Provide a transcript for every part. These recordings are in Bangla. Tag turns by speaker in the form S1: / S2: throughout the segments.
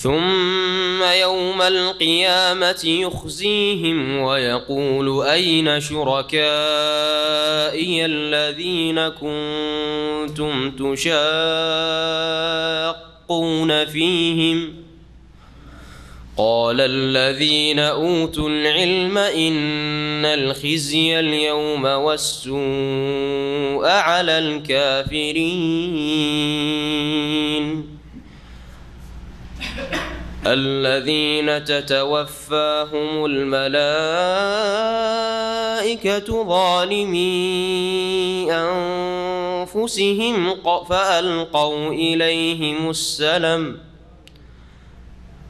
S1: ثم يوم القيامة يخزيهم ويقول أين شركائي الذين كنتم تشاقون فيهم قال الذين أوتوا العلم إن الخزي اليوم والسوء على الكافرين الذين تتوفاهم الملائكة ظالمي أنفسهم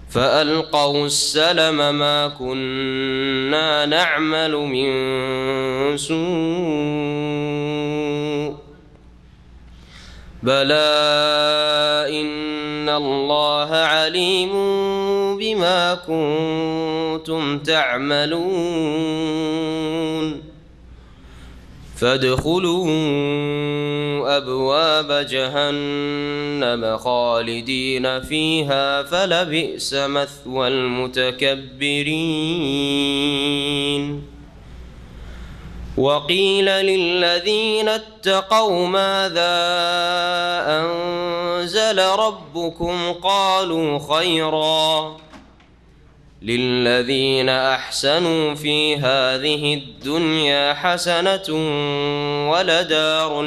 S1: فألقوا السلم ما كنا نعمل من سوء بلى إن الله عليم بما كنتم تعملون فادخلوا أبواب جهنم خالدين فيها فلبئس مثوى المتكبرين وقيل للذين اتقوا ماذا أنزل ربكم قالوا خيرا للذين أحسنوا في هذه الدنيا حسنة ولدار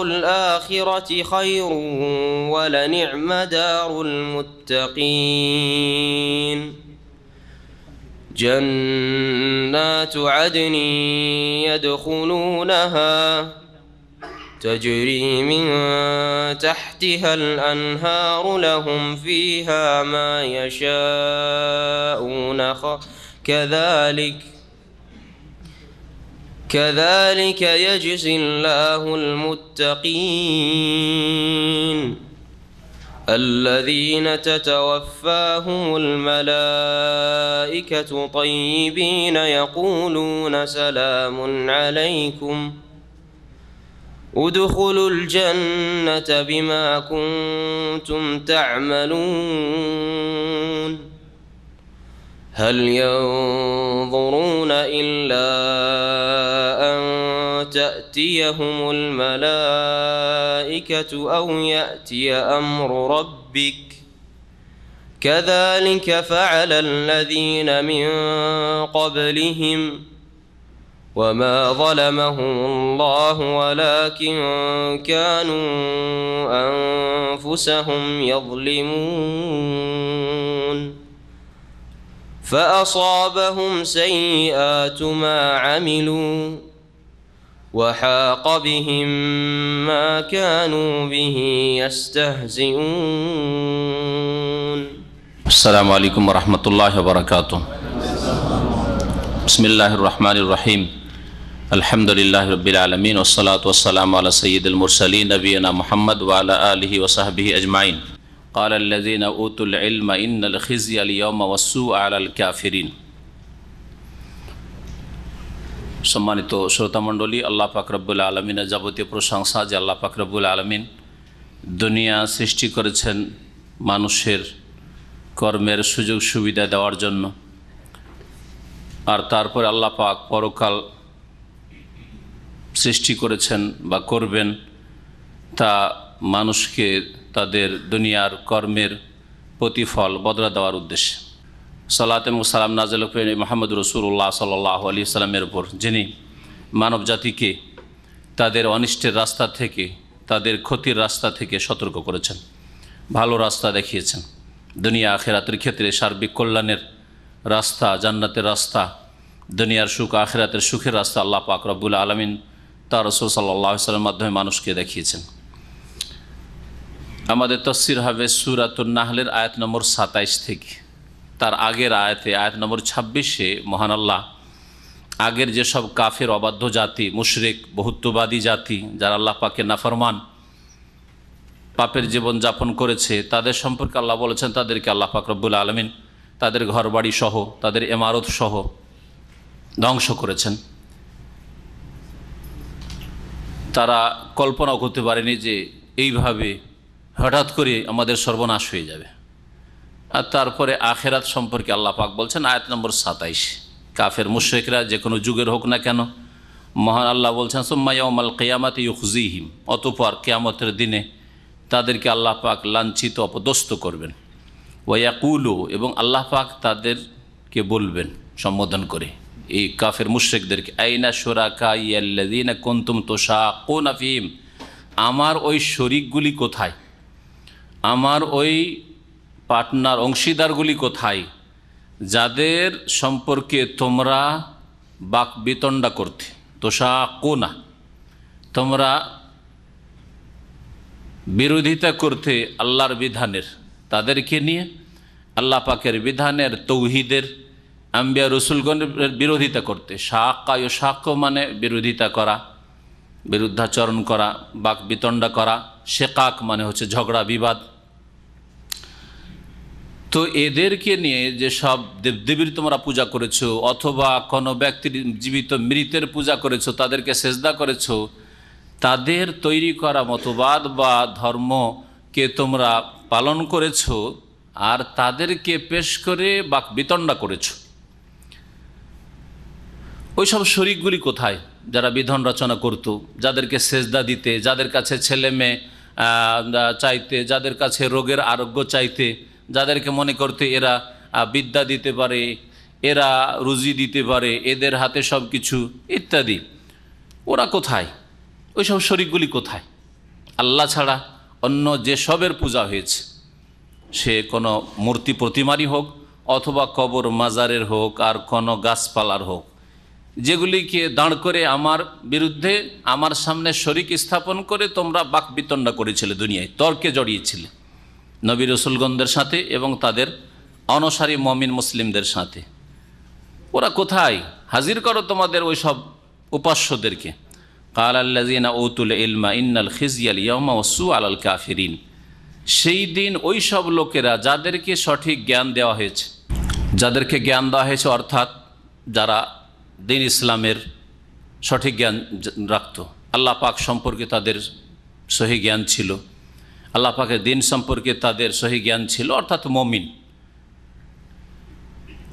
S1: الآخرة خير ولنعم دار المتقين جنات عدن يدخلونها تجري من تحتها الأنهار لهم فيها ما يشاءون كذلك يجزي الله المتقين الذين تتوفاهم الملائكة طيبين يقولون سلام عليكم ادخلوا الجنة بما كنتم تعملون هل ينظرون إلا أن تأتيهم الملائكة أو يأتي أمر ربك كذلك فعل الذين من قبلهم وما ظلمهم الله ولكن كانوا أنفسهم يظلمون فأصابهم سيئات ما عملوا وحاق بهم ما كانوا به يستهزئون.
S2: السلام عليكم ورحمة الله وبركاته. بسم الله الرحمن الرحيم. الحمد لله رب العالمين والصلاة والسلام على سيد المرسلين نبينا محمد وعلى آله وصحبه أجمعين. قال الذين أوتوا العلم إن الخزي اليوم والسوء على الكافرين. সম্মানিত শ্রোতামণ্ডলী, আল্লাহ পাক রব্বুল আলমিনের যাবতীয় প্রশংসা যে আল্লাহ পাক রব্বুল আলমিন দুনিয়া সৃষ্টি করেছেন মানুষের কর্মের সুযোগ সুবিধা দেওয়ার জন্য, আর তারপরে আল্লাহ পাক পরকাল সৃষ্টি করেছেন বা করবেন তা মানুষকে তাদের দুনিয়ার কর্মের প্রতিফল বদলা দেওয়ার উদ্দেশ্যে। সালাত এবং সালাম নাযিল করেন মুহাম্মদ রাসূলুল্লাহ সাল্লাল্লাহু আলাইহি সাল্লামের উপর, যিনি মানব জাতিকে তাদের অনিষ্টের রাস্তা থেকে, তাদের ক্ষতির রাস্তা থেকে সতর্ক করেছেন, ভালো রাস্তা দেখিয়েছেন। দুনিয়া আখিরাতের ক্ষেত্রে সার্বিক কল্যাণের রাস্তা, জান্নাতের রাস্তা, দুনিয়ার সুখ আখিরাতের সুখের রাস্তা আল্লাহ পাক রব্বুল আলামিন তার রাসূল সাল্লাল্লাহু আলাইহি সাল্লামের মাধ্যমে মানুষকে দেখিয়েছেন। আমাদের তাফসীর হবে সূরাতুন নাহলের আয়াত নম্বর 27 থেকে। তার আগের আয়াতে, আয়াত নম্বর 26-এ মহান আল্লাহ আগের যেসব কাফের, অবাধ্য জাতি, মুশরিক, বহুত্ববাদী জাতি, যারা আল্লাহ পাকের নাফরমান, পাপের জীবন যাপন করেছে, তাদের সম্পর্কে আল্লাহ বলেছেন তাদেরকে আল্লাহ পাক রব্বুল আলামিন তাদের ঘরবাড়ি সহ, তাদের ইমারত সহ ধ্বংস করেছেন। তারা কল্পনাও করতে পারেনি যে এইভাবে হঠাৎ করে আমাদের সর্বনাশ হয়ে যাবে। আর তারপরে আখেরাত সম্পর্কে আল্লাহ পাক বলছেন আয়াত নম্বর 27, কাফের মুশরিকরা যে কোনো যুগের হোক না কেন, মহান আল্লাহ বলছেন সুম্মা ইয়াউমাল কিয়ামাতি ইউখজিহিম, অতঃপর কিয়ামতের দিনে তাদেরকে আল্লাহ পাক লাঞ্ছিত অপদস্থ করবেন। ওয়া ইয়াকুলু, এবং আল্লাহ পাক তাদেরকে বলবেন সম্বোধন করে এই কাফের মুশরিকদেরকে, আইনা শুরাকাইয়াল্লাযীনা কুনতুম তুশাকুনা ফীহিম, আমার ওই শরীকগুলি কোথায়, আমার ওই পার্টনার অংশীদারগুলি কোথায়, যাদের সম্পর্কে তোমরা বাক বিতণ্ডা করতে, তুশাকুনা, তোমরা বিরোধিতা করতে আল্লাহর বিধানের, তাদেরকে নিয়ে আল্লাহ পাকের বিধানের, তৌহিদের, আম্বিয়া রসুলগণের বিরোধিতা করতে। শাক্কায় শাক্ক মানে বিরোধিতা করা, বিরুদ্ধাচরণ করা, বাক বিতণ্ডা করা। শেকাক মানে হচ্ছে ঝগড়া বিবাদ। তো এদেরকে নিয়ে যে সব দেবদেবীর তোমরা পূজা করেছো, অথবা কোনো ব্যক্তির জীবিত মৃতের পূজা করেছো, তাদেরকে সেজদা করেছো, তাদের তৈরি করা মতবাদ বা ধর্মকে তোমরা পালন করেছো, আর তাদেরকে পেশ করে বাক বিতণ্ডা করেছো। ওই সব শরীকগুলি কোথায় যারা বিধান রচনা করত, যাদেরকে সেজদা দিতে, যাদের কাছে ছেলে মেয়ে চাইতে, যাদের কাছে রোগের আরোগ্য চাইতে, যাদেরকে মনে করতে এরা বিদ্যা দিতে পারে, এরা রুজি দিতে পারে, এদের হাতে সব কিছু ইত্যাদি, ওরা কোথায়? ওই সব শরীকগুলি কোথায়? আল্লাহ ছাড়া অন্য যে সবের পূজা হয়েছে, সে কোনো মূর্তি প্রতিমারই হোক, অথবা কবর মাজারের হোক, আর কোনো গাছপালার হোক, যেগুলিকে দাঁড় করে আমার বিরুদ্ধে, আমার সামনে শরীক স্থাপন করে তোমরা বাক বিতণ্ডা করেছিলে, দুনিয়ায় তর্কে জড়িয়েছিলে নবী রসুলগণদের সাথে এবং তাদের অনুসারী মমিন মুসলিমদের সাথে। ওরা কোথায়? হাজির করো তোমাদের ওই সব উপাস্যদেরকে। কাল আল্লাযীনা উতুল ইলমা ইন্নাল খিজিয়াল ইয়াওমা ওয়াসু আলাল কাফিরিন, সেই দিন ওই সব লোকেরা যাদেরকে সঠিক জ্ঞান দেওয়া হয়েছে, যাদেরকে জ্ঞান দেওয়া হয়েছে, অর্থাৎ যারা দিন ইসলামের সঠিক জ্ঞান রাখত, আল্লাহ পাক সম্পর্কে তাদের সহি জ্ঞান ছিল, আল্লাহ পাকের দিন সম্পর্কে তাদের সহি জ্ঞান ছিল, অর্থাৎ মমিন,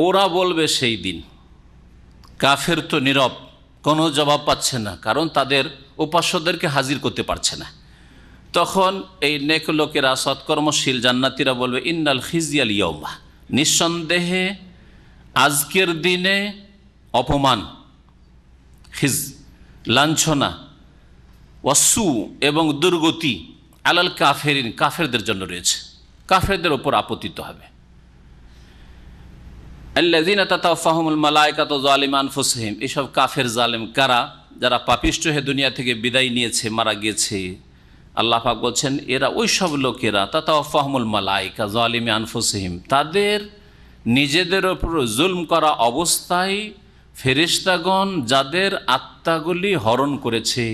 S2: ওরা বলবে সেই দিন। কাফের তো নীরব, কোনো জবাব পাচ্ছে না, কারণ তাদের উপাস্যদেরকে হাজির করতে পারছে না। তখন এই নেক লোকেরা, সৎকর্মশীল জান্নাতীরা বলবে ইন্নাল খিজিয়াল ইয়াউমা, নিঃসন্দেহে আজকের দিনে অপমান, খিজ লাঞ্ছনা, ওয়াসু এবং দুর্গতি, আলাল কাফেরিন, কাফেরদের জন্য রয়েছে, কাফেরদের ওপর আপতিত হবে। আল্লাযীনা তাতাওয়াফাহুমুল মালায়েকাতু যালিমা আনফুসিহিম, এসব কাফের জালেম কারা? যারা পাপিষ্ঠ হয়ে দুনিয়া থেকে বিদায় নিয়েছে, মারা গিয়েছে। আল্লাহ পাক বলছেন এরা ওই সব লোকেরা, তাতাওয়াফাহুমুল মালায়েকা যালিমা আনফুসিহিম, তাদের নিজেদের ওপর জুলম করা অবস্থায় ফেরেশতাগণ যাদের আত্মাগুলি হরণ করেছে,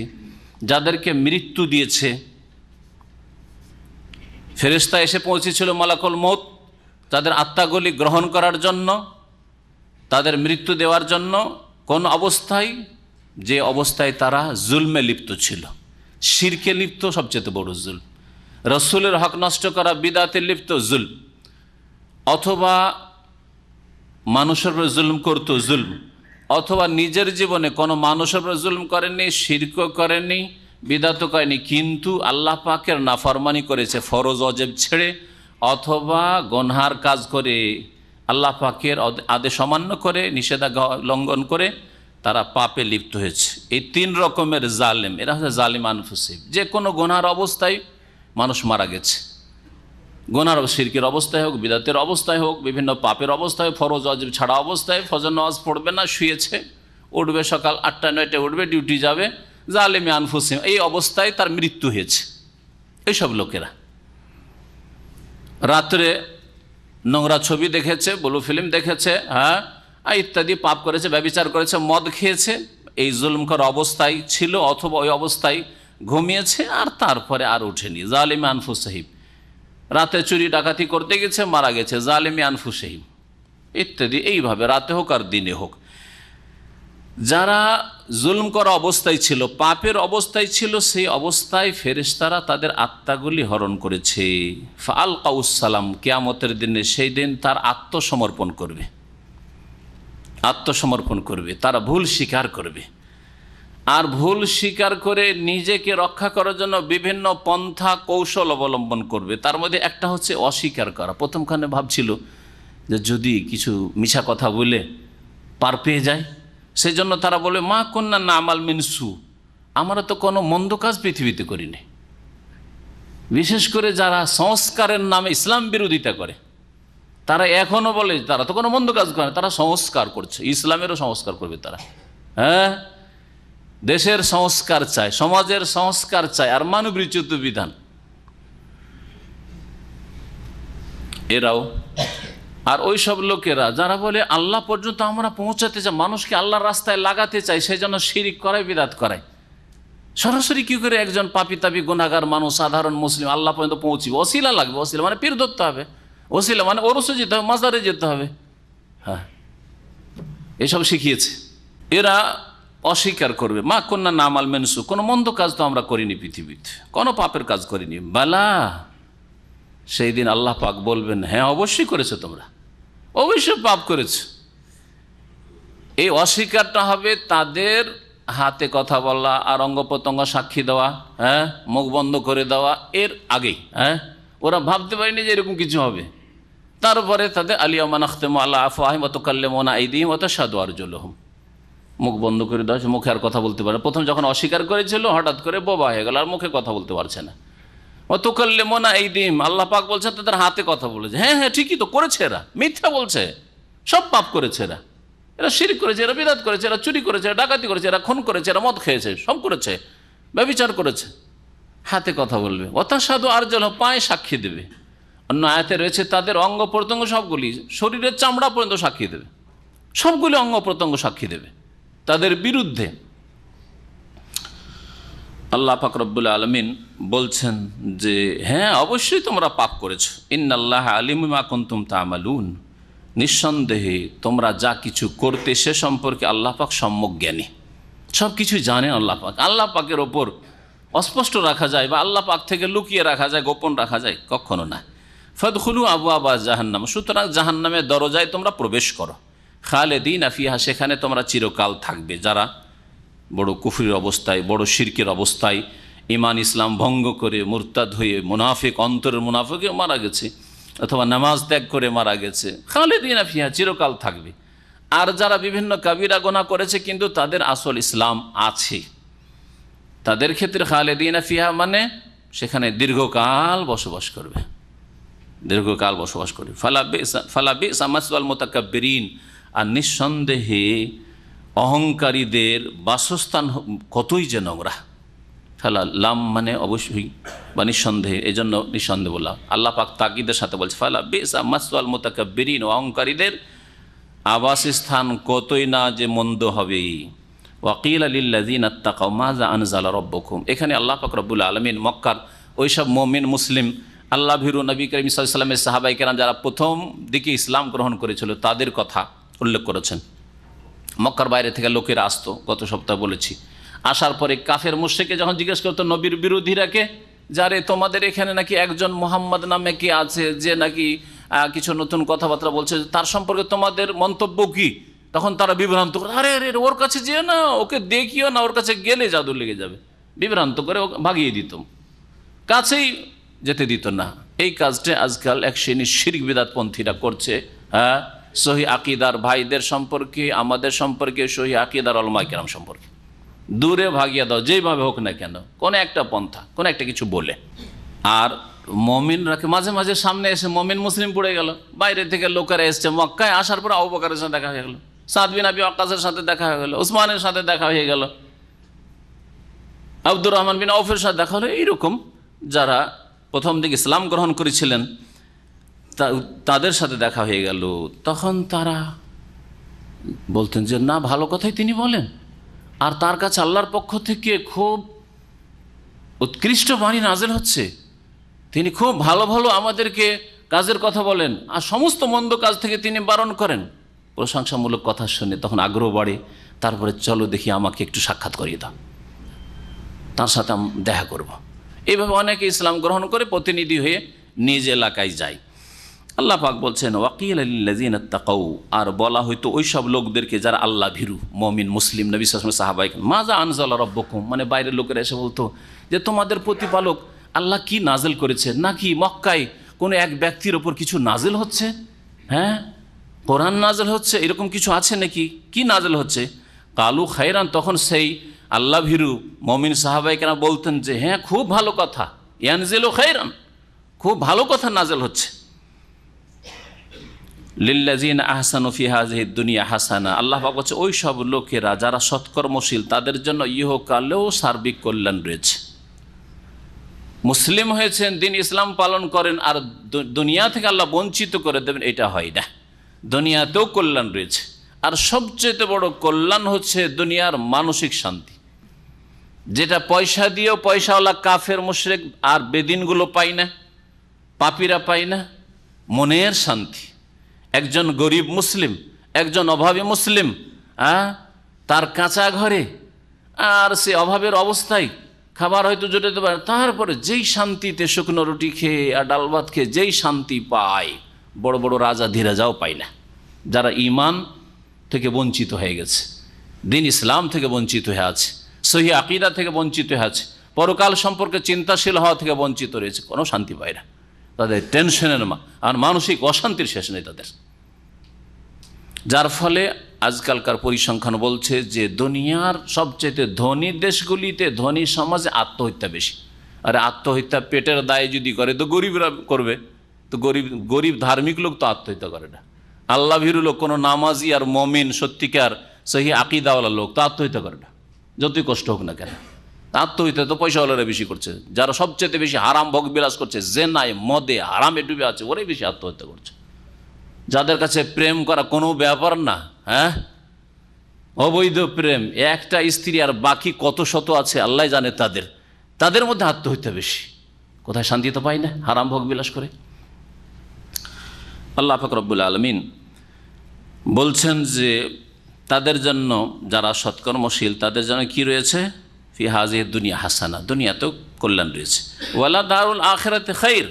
S2: যাদেরকে মৃত্যু দিয়েছে। ফেরেশতা এসে পৌঁছেছিল মালাকুল মউত তাদের আত্মাগুলি গ্রহণ করার জন্য, তাদের মৃত্যু দেওয়ার জন্য। কোন অবস্থায়? যে অবস্থায় তারা জুলমে লিপ্ত ছিল, শিরকে লিপ্ত, সবচেয়ে বড় জুলম, রসুলের হক নষ্ট করা, বিদাতে লিপ্ত জুলম, অথবা মানুষের উপর জুলম করত জুলম, অথবা নিজের জীবনে কোনো মানুষের উপর জুলম করেননি, শিরকও করেননি, বিদাতও করেনি, কিন্তু আল্লাহ পাকের নাফরমানি করেছে ফরজ অজেব ছেড়ে, অথবা গুনহার কাজ করে, আল্লাহ পাকের আদেশ অমান্য করে, নিষেধাজ্ঞা লঙ্ঘন করে তারা পাপে লিপ্ত হয়েছে। এই তিন রকমের জালেম, এরা হচ্ছে জালিম আনফুসিহিম। যে কোনো গুনহার অবস্থায় মানুষ মারা গেছে, গুনহার শিরকের অবস্থায় হোক, বিদাতের অবস্থায় হোক, বিভিন্ন পাপের অবস্থায়, ফরজ ওয়াজিব ছাড়া অবস্থায়, ফজর নামাজ পড়বে না, শুয়েছে, উঠবে সকাল 8টা-9টায় উঠবে, ডিউটি যাবে, জালিম আনফুসিহিম, এই অবস্থায় তার মৃত্যু হয়েছে। এইসব লোকেরা রাত্রে নোংরা ছবি দেখেছে, ব্লু ফিল্ম দেখেছে, হ্যাঁ, ইত্যাদি পাপ করেছে, ব্যভিচার করেছে, মদ খেয়েছে, এই জুলমকর অবস্থায় ছিল, অথবা ওই অবস্থায় ঘুমিয়েছে, আর তারপরে আর উঠেনি, জালিম আনফুসিহিম। রাতে চুরি ডাকাতি করতে গেছে, মারা গেছে, জালিম আনফুসিহিম ইত্যাদি। এইভাবে রাতে হোক আর দিনে হোক। যারা জুলম করা অবস্থায় ছিল, পাপের অবস্থায় ছিল, সেই অবস্থায় ফেরেশতারা তাদের আত্মাগুলি হরণ করেছে। ফাল কাউসালাম, কিয়ামতের দিনে সেই দিন তার আত্মসমর্পণ করবে, আত্মসমর্পণ করবে, তারা ভুল স্বীকার করবে। আর ভুল স্বীকার করে নিজেকে রক্ষা করার জন্য বিভিন্ন পন্থা কৌশল অবলম্বন করবে। তার মধ্যে একটা হচ্ছে অস্বীকার করা। প্রথমখানে ভাবছিল যে যদি কিছু মিছা কথা বলে পার পেয়ে যায়, সেই জন্য তারা বলে মা কন্যা না আমাল মিনসু, আমরা তো কোনো মন্দ কাজ পৃথিবীতে করিনি। বিশেষ করে যারা সংস্কারের নামে ইসলাম বিরোধিতা করে, তারা এখনও বলে তারা তো কোনো মন্দ কাজ করে না, তারা সংস্কার করছে, ইসলামেরও সংস্কার করবে তারা। হ্যাঁ, দেশের সংস্কার চায়, সমাজের সংস্কার চায়, আর মানবরচিত বিধান এরাও। আর ওই সব লোকেরা যারা বলে আল্লাহ পর্যন্ত আমরা পৌঁছাতে চাই, মানুষকে আল্লাহর রাস্তায় লাগাতে চাই, সেই জন্য শিরিক করায়, বিদাত করায়। সরাসরি কি করে একজন পাপী তাপী গুনাহগার মানুষ, সাধারণ মুসলিম আল্লাহ পর্যন্ত পৌঁছিবে? ওসিলা লাগবে। ওসিলা মানে পীর ধরতে হবে, ওসিলা মানে ওরসে যেতে হবে, মাজারে যেতে হবে। হ্যাঁ, এসব শিখিয়েছে। এরা অস্বীকার করবে মা কন্যা নামাল মেনসু, কোনো মন্দ কাজ তো আমরা করিনি পৃথিবীতে, কোনো পাপের কাজ করিনি। বালা, সেই দিন আল্লাহ পাক বলবেন হ্যাঁ অবশ্যই করেছো, তোমরা অবশ্যই পাপ করেছো। এই অস্বীকারটা হবে তাদের হাতে কথা বলা আর অঙ্গ প্রত্যঙ্গ সাক্ষী দেওয়া, হ্যাঁ, মুখ বন্ধ করে দেওয়া, এর আগেই। হ্যাঁ, ওরা ভাবতে পারেনি যে এরকম কিছু হবে। তারপরে তাদের আলিয়ামা নাখতেমু আলা আফওয়াহিম ওয়া তুকাল্লিমুনা আইদিহিম ওয়া তাশহাদু আরজুলুহুম, মুখ বন্ধ করে দেওয়া, মুখে আর কথা বলতে পারে। প্রথম যখন অস্বীকার করেছিল হঠাৎ করে বোবা হয়ে গেল, আর মুখে কথা বলতে পারছে না। ও তুকাল্লিমুনা আইদিহিম, আল্লাহ পাক বলছেন তাদের হাতে কথা বলেছে। হ্যাঁ হ্যাঁ ঠিকই তো করেছে, এরা মিথ্যা বলছে, সব পাপ করেছে, এরা শিরক করেছে, এরা বিদআত করেছে, এরা চুরি করেছে, এরা ডাকাতি করেছে, এরা খুন করেছে, এরা মদ খেয়েছে, সব করেছে, ব্যভিচার করেছে। হাতে কথা বলবে। ওয়া তাশহাদু আরজুলুহুম, পায়ে সাক্ষী দেবে। অন্য আয়াতে রয়েছে তাদের অঙ্গ প্রত্যঙ্গ সবগুলি, শরীরের চামড়া পর্যন্ত সাক্ষী দেবে, সবগুলি অঙ্গ প্রত্যঙ্গ সাক্ষী দেবে তাদের বিরুদ্ধে। আল্লাহ পাক রব্বুল আলামিন বলছেন যে হ্যাঁ অবশ্যই তোমরা পাপ করেছো। ইন্নাল্লাহা আলিমুম মা কুনতুম তা'মালুন, নিঃসন্দেহে তোমরা যা কিছু করতে সে সম্পর্কে আল্লাহ পাক সম্যক জ্ঞানী, সব কিছুই জানেন আল্লাহ পাক। আল্লাহ পাকের ওপর অস্পষ্ট রাখা যায় বা আল্লাহ পাক থেকে লুকিয়ে রাখা যায়, গোপন রাখা যায়? কখনো না। ফাদখুলু আবওয়াবা জাহান্নাম, সুতরাং জাহান্নামের দরজায় তোমরা প্রবেশ করো। খালিদিনা ফিহা, সেখানে তোমরা চিরকাল থাকবে। যারা বড় কুফরির অবস্থায়, বড় শিরকের অবস্থায় ঈমান ইসলাম ভঙ্গ করে মুরতাদ হয়ে মুনাফিক, অন্তরের মুনাফিকে মারা গেছে অথবা নামাজ ত্যাগ করে মারা গেছে, খালিদিনা ফিহা, চিরকাল থাকবে। আর যারা বিভিন্ন কাবিরা গুনাহ করেছে কিন্তু তাদের আসল ইসলাম আছে, তাদের ক্ষেত্রে খালিদিনা ফিহা মানে সেখানে দীর্ঘকাল বসবাস করবে, দীর্ঘকাল বসবাস করবে। ফালা বি'সা মাসওয়াল মুতাকাব্বিরিন, আর নিঃসন্দেহে অহংকারীদের বাসস্থান কতই যে নোংরা। ফালা লাম মানে অবশ্যই বা নিঃসন্দেহে, এই জন্য নিঃসন্দেহ বললাম। আল্লাহ পাক তাকিদের সাথে বলছে ফালা বি'সা মাসওয়াল মুতাকাব্বিরিন, অহংকারীদের আবাসস্থান কতই না যে মন্দ হবে। ওয়াকিলা লিল্লাযিনা ইত্তাকাউ মাযা আনজালা রাব্বুকুম, এখানে আল্লাহ পাক রব্বুল আলামিন মক্কার ওইসব মুমিন মুসলিম আল্লাহ ভীরু নবী করিম সাল্লাল্লাহু আলাইহি ওয়াসাল্লামের সাহাবায়ে কেরাম যারা প্রথম দিকে ইসলাম গ্রহণ করেছিল তাদের কথা উল্লেখ করেছেন। মক্কার বাইরে থেকে লোকেরা আসতো, গত সপ্তাহে বলেছি। আসার পরে কাফের মুশরিককে যখন জিজ্ঞেস করতো নবীর বিরোধীরাকে, যারে তোমাদের এখানে নাকি একজন মুহাম্মদ নামে কি আছে যে নাকি কিছু নতুন কথাবার্তা বলছে, তার সম্পর্কে তোমাদের মন্তব্য কি? তখন তারা বিভ্রান্ত করে, আরে আরে ওর কাছে যেও না, ওকে দেখিও না, ওর কাছে গেলে জাদু লেগে যাবে, বিভ্রান্ত করে ভাগিয়ে দিত, কাছেই যেতে দিত না। এই কাজটা আজকাল এক শ্রেণীর শিরক বিদআতপন্থীরা করছে। হ্যাঁ, সহি আকিদার ভাইদের সম্পর্কে, আমাদের সম্পর্কে, সহি আকিদার উলামায়ে কেরাম সম্পর্কে দূরে ভাগিয়ে দাও, যেইভাবে হোক না কেন, কোনো একটা পন্থা, কোনো একটা কিছু বলে। আর মমিনরাকে মাঝে মাঝে সামনে এসে মমিন মুসলিম পড়ে গেল, বাইরে থেকে লোকেরা এসছে, মক্কায় আসার পর আবু বকরের সাথে দেখা হয়ে গেল, সাদ বিন আবি ওয়াক্কাসের সাথে দেখা হয়ে গেল, উসমানের সাথে দেখা হয়ে গেল, আব্দুর রহমান বিন আউফের সাথে দেখা হলো। এইরকম যারা প্রথম দিকে ইসলাম গ্রহণ করেছিলেন তাদের সাথে দেখা হয়ে গেল। তখন তারা বলতেন যে না, ভালো কথাই তিনি বলেন, আর তার কাছে আল্লাহর পক্ষ থেকে খুব উৎকৃষ্ট বাণী নাযিল হচ্ছে, তিনি খুব ভালো ভালো আমাদেরকে কাজের কথা বলেন আর সমস্ত মন্দ কাজ থেকে তিনি বারণ করেন। প্রশংসামূলক কথা শুনে তখন আগ্রহ বাড়ে, তারপরে চলো দেখি আমাকে একটু সাক্ষাৎ করিয়ে দাও, তার সাথে দেখা করব। এইভাবে অনেকে ইসলাম গ্রহণ করে প্রতিনিধি হয়ে নিজ এলাকায় যায়। আল্লাহ পাক বলছেন ওয়াকিল আল্লাযিনা তাকাউ, আর বলা হয়তো ওই সব লোকদেরকে যারা আল্লাহ ভীরু মুমিন মুসলিম নবী সাল্লাল্লাহু আলাইহি ওয়াসাল্লাম সাহাবায়ে মাজা আনজালা রাব্বুকুম, মানে বাইরের লোকেরা এসে বলতো যে তোমাদের প্রতিপালক আল্লাহ কি নাজিল করেছে, নাকি মক্কায় কোনো এক ব্যক্তির ওপর কিছু নাজিল হচ্ছে? হ্যাঁ, কোরআন নাজিল হচ্ছে, এরকম কিছু আছে নাকি? কি নাজিল হচ্ছে? কালু খায়রান, তখন সেই আল্লাহ ভীরু মুমিন সাহাবায়ে কেরাম বলতেন যে হ্যাঁ খুব ভালো কথা, ইয়ানজিলু খায়রান, খুব ভালো কথা নাজিল হচ্ছে। লিল্লাযিনা আহসানু ফি হাযিহিদ দুনিয়া হাসানা, আল্লাহ পাক বলছে ওই সব লোকেরা যারা সৎকর্মশীল তাদের জন্য ইহকালেও সার্বিক কল্যাণ রয়েছে। মুসলিম হয়েছেন, দিন ইসলাম পালন করেন, আর দুনিয়া থেকে আল্লাহ বঞ্চিত করে দেবেন, এটা হয় না। দুনিয়াতেও কল্যাণ রয়েছে, আর সবচেয়ে বড় কল্যাণ হচ্ছে দুনিয়ার মানসিক শান্তি, যেটা পয়সা দিয়েও পয়সাওয়ালা কাফের মুশরিক আর বেদিনগুলো পায় না, পাপীরা পায় না। মনের শান্তি। একজন গরিব মুসলিম, একজন অভাবী মুসলিম, তার কাঁচা ঘরে আর সে অভাবের অবস্থায় খাবার হয়তো জোটাতে পারে, তারপরে যেই শান্তিতে শুকনো রুটি খেয়ে আর ডাল ভাত খেয়ে যেই শান্তি পায়, বড় বড় রাজা ধীরাজাও পায় না, যারা ঈমান থেকে বঞ্চিত হয়ে গেছে, দিন ইসলাম থেকে বঞ্চিত হয়ে আছে, সহি আকীদা থেকে বঞ্চিত হয়ে আছে, পরকাল সম্পর্কে চিন্তাশীল হওয়া থেকে বঞ্চিত রয়েছে, কোনো শান্তি পায় না। তাদের টেনশনের আর মানসিক অশান্তির শেষ নেই তাদের। যার ফলে আজকালকার পরিসংখ্যান বলছে যে দুনিয়ার সবচেয়ে ধনী দেশগুলিতে ধনী সমাজে আত্মহত্যা বেশি। আর আত্মহত্যা পেটের দায়ে যদি করে তো গরিবরা করবে, তো গরিব ধার্মিক লোক তো আত্মহত্যা করে না। আল্লাহ ভীরু লোক, কোনো নামাজি আর মমিন সত্যিকার সহি আকীদাওয়ালা লোক তো আত্মহত্যা করে না, যতই কষ্ট হোক না কেন। আত্মহত্যা তো পয়সাওয়ালারা বেশি করছে, যারা সবচেয়ে বেশি হারাম ভোগ বিলাস করছে, জেনায় মদে হারামে ডুবে আছে, ওরাই বেশি আত্মহত্যা করছে। যাদের কাছে প্রেম করা কোনো ব্যাপার না, হ্যাঁ, অবৈধ প্রেম, একটা স্ত্রী আর বাকি কত শত আছে আল্লাহ জানে, তাদের মধ্যে আত্মহত্যা বেশি। কোথায় শান্তি তো পায় না হারাম ভোগ বিলাস করে। আল্লাহ পাক রব্বুল আলামিন বলছেন যে তাদের জন্য, যারা সৎকর্মশীল তাদের জন্য কি রয়েছে? ফি হাযিহিদ দুনিয়া হাসানা, দুনিয়াতেও কল্যাণ রয়েছে। ওয়ালা দারুল আখিরাতে খাইর,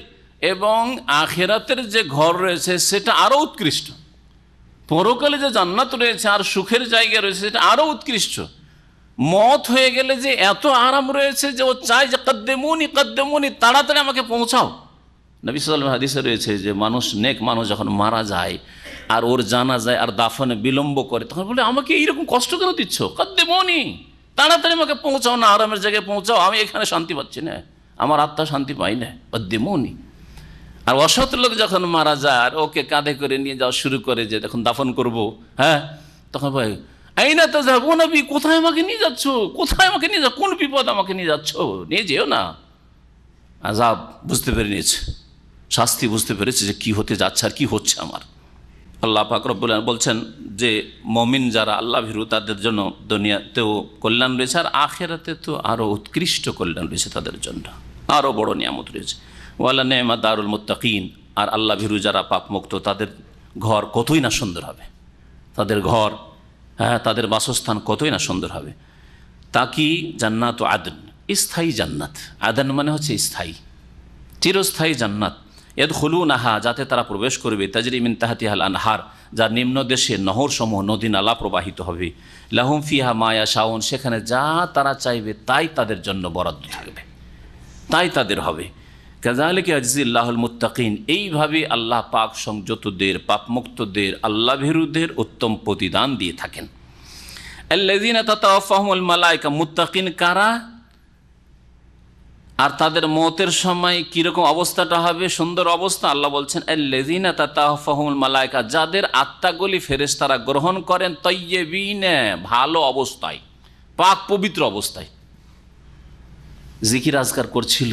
S2: এবং আখিরাতের যে ঘর রয়েছে সেটা আরও উৎকৃষ্ট। পরকালে যে জান্নাত রয়েছে আর সুখের জায়গা রয়েছে সেটা আরও উৎকৃষ্ট। মত হয়ে গেলে যে এত আরাম রয়েছে যে ও চায় যে কদ্দেমুনি কদ্দেমুনি, তাড়াতাড়ি আমাকে পৌঁছাও। নবী সাল্লাল্লাহু আলাইহি হাদিসে রয়েছে যে নেক মানুষ যখন মারা যায় আর ওর জানা যায় আর দাফনে বিলম্ব করে, তখন বলে আমাকে এইরকম কষ্ট কেন দিচ্ছ? কদ্দেমুনি, তাড়াতাড়ি আমাকে পৌঁছাও না, আরামের জায়গায় পৌঁছাও, আমি এখানে শান্তি পাচ্ছি না, আমার আত্মা শান্তি পাই না। কদ্দেমুনি। আর অসৎ লোক যখন মারা যায় আর ওকে কাঁধে করে নিয়ে যাওয়া শুরু করে, যে তখন দাফন করব, হ্যাঁ, তখন ভাই এই না তো যাবো নবী, কোথায় আমাকে নিয়ে যাচ্ছ, কোথায় আমাকে নিয়ে যাচ্ছ, কোন বিপদ আমাকে নিয়ে যাচ্ছ, নিয়ে যেও না। আযাব বুঝতে পেরে নিয়েছে, শাস্তি বুঝতে পেরেছে যে কি হতে যাচ্ছে আর কি হচ্ছে আমার। আল্লাহ পাক রব্বুল আলামিন বলছেন যে মুমিন যারা আল্লাহ ভীরু তাদের জন্য দুনিয়াতেও কল্যাণ রয়েছে, আর আখিরাতে তো আরও উৎকৃষ্ট কল্যাণ রয়েছে তাদের জন্য, আরও বড় নিয়ামত রয়েছে। ওয়ালা নেমা দারুল মুত্তাকিন, আর আল্লাহ ভীরু যারা পাপমুক্ত তাদের ঘর কতই না সুন্দর হবে, তাদের ঘর, হ্যাঁ, তাদের বাসস্থান কতই না সুন্দর হবে। তা কি জান্নাত ও আদন, স্থায়ী জান্নাত। আদন মানে হচ্ছে স্থায়ী, চিরস্থায়ী জান্নাত। ইয়াদখুলুনাহা, যাতে তারা প্রবেশ করবে, তাজরি মিন তাহতিহাল আনহার, যার নিম্ন দেশে নহরসমূহ নদী নালা প্রবাহিত হবে। লাহুম ফিহা মা ইয়াশাউন, সেখানে যা তারা চাইবে তাই তাদের জন্য বরাদ্দ থাকবে, তাই তাদের হবে। কাযালিকা ইয়াজজিল্লাহুল মুত্তাকিন, এইভাবে আল্লাহ পাক সংযতদের, পাপমুক্তদের, আল্লাহ ভীরুদের উত্তম প্রতিদান দিয়ে থাকেন। আল্লাযীনা তাতাওয়াফাহুমুল মালায়েকা, মুত্তাকিন কারা আর তাদের মওতের সময় কীরকম অবস্থাটা হবে? সুন্দর অবস্থা। আল্লাহ বলছেন আল্লাযীনা তাতাওয়াফাহুমুল মালায়েকা, যাদের আত্মাগুলি ফেরেশতারা গ্রহণ করেন, তাইয়্যিবিন, ভালো অবস্থায়, পাক পবিত্র অবস্থায়, জিকির আজকার করছিল,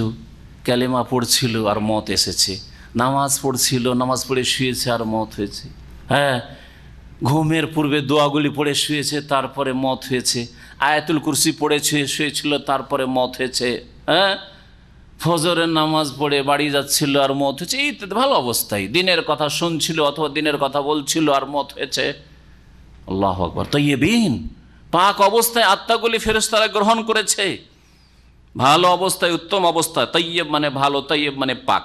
S2: কালেমা পড়ছিল আর মত এসেছে, নামাজ পড়ছিল, নামাজ পড়ে শুয়েছে আর মত হয়েছে, হ্যাঁ, ঘুমের পূর্বে দোয়াগুলি পড়ে শুয়েছে তারপরে মত হয়েছে, আয়াতুল কুরসি পড়েছে শুয়েছিল তারপরে মত হয়েছে, হ্যাঁ, ফজরের নামাজ পড়ে বাড়ি যাচ্ছিল আর মত হয়েছে, এই ভালো অবস্থায় দিনের কথা শুনছিল অথবা দিনের কথা বলছিল আর মত হয়েছে। আল্লাহু আকবার। তাইয়্যিবিন, পাক অবস্থায় আত্মাগুলি ফেরেশতারা গ্রহণ করেছে, ভালো অবস্থায়, উত্তম অবস্থায়। তাইয়্যিব মানে ভালো, তাইয়্যিব মানে পাক,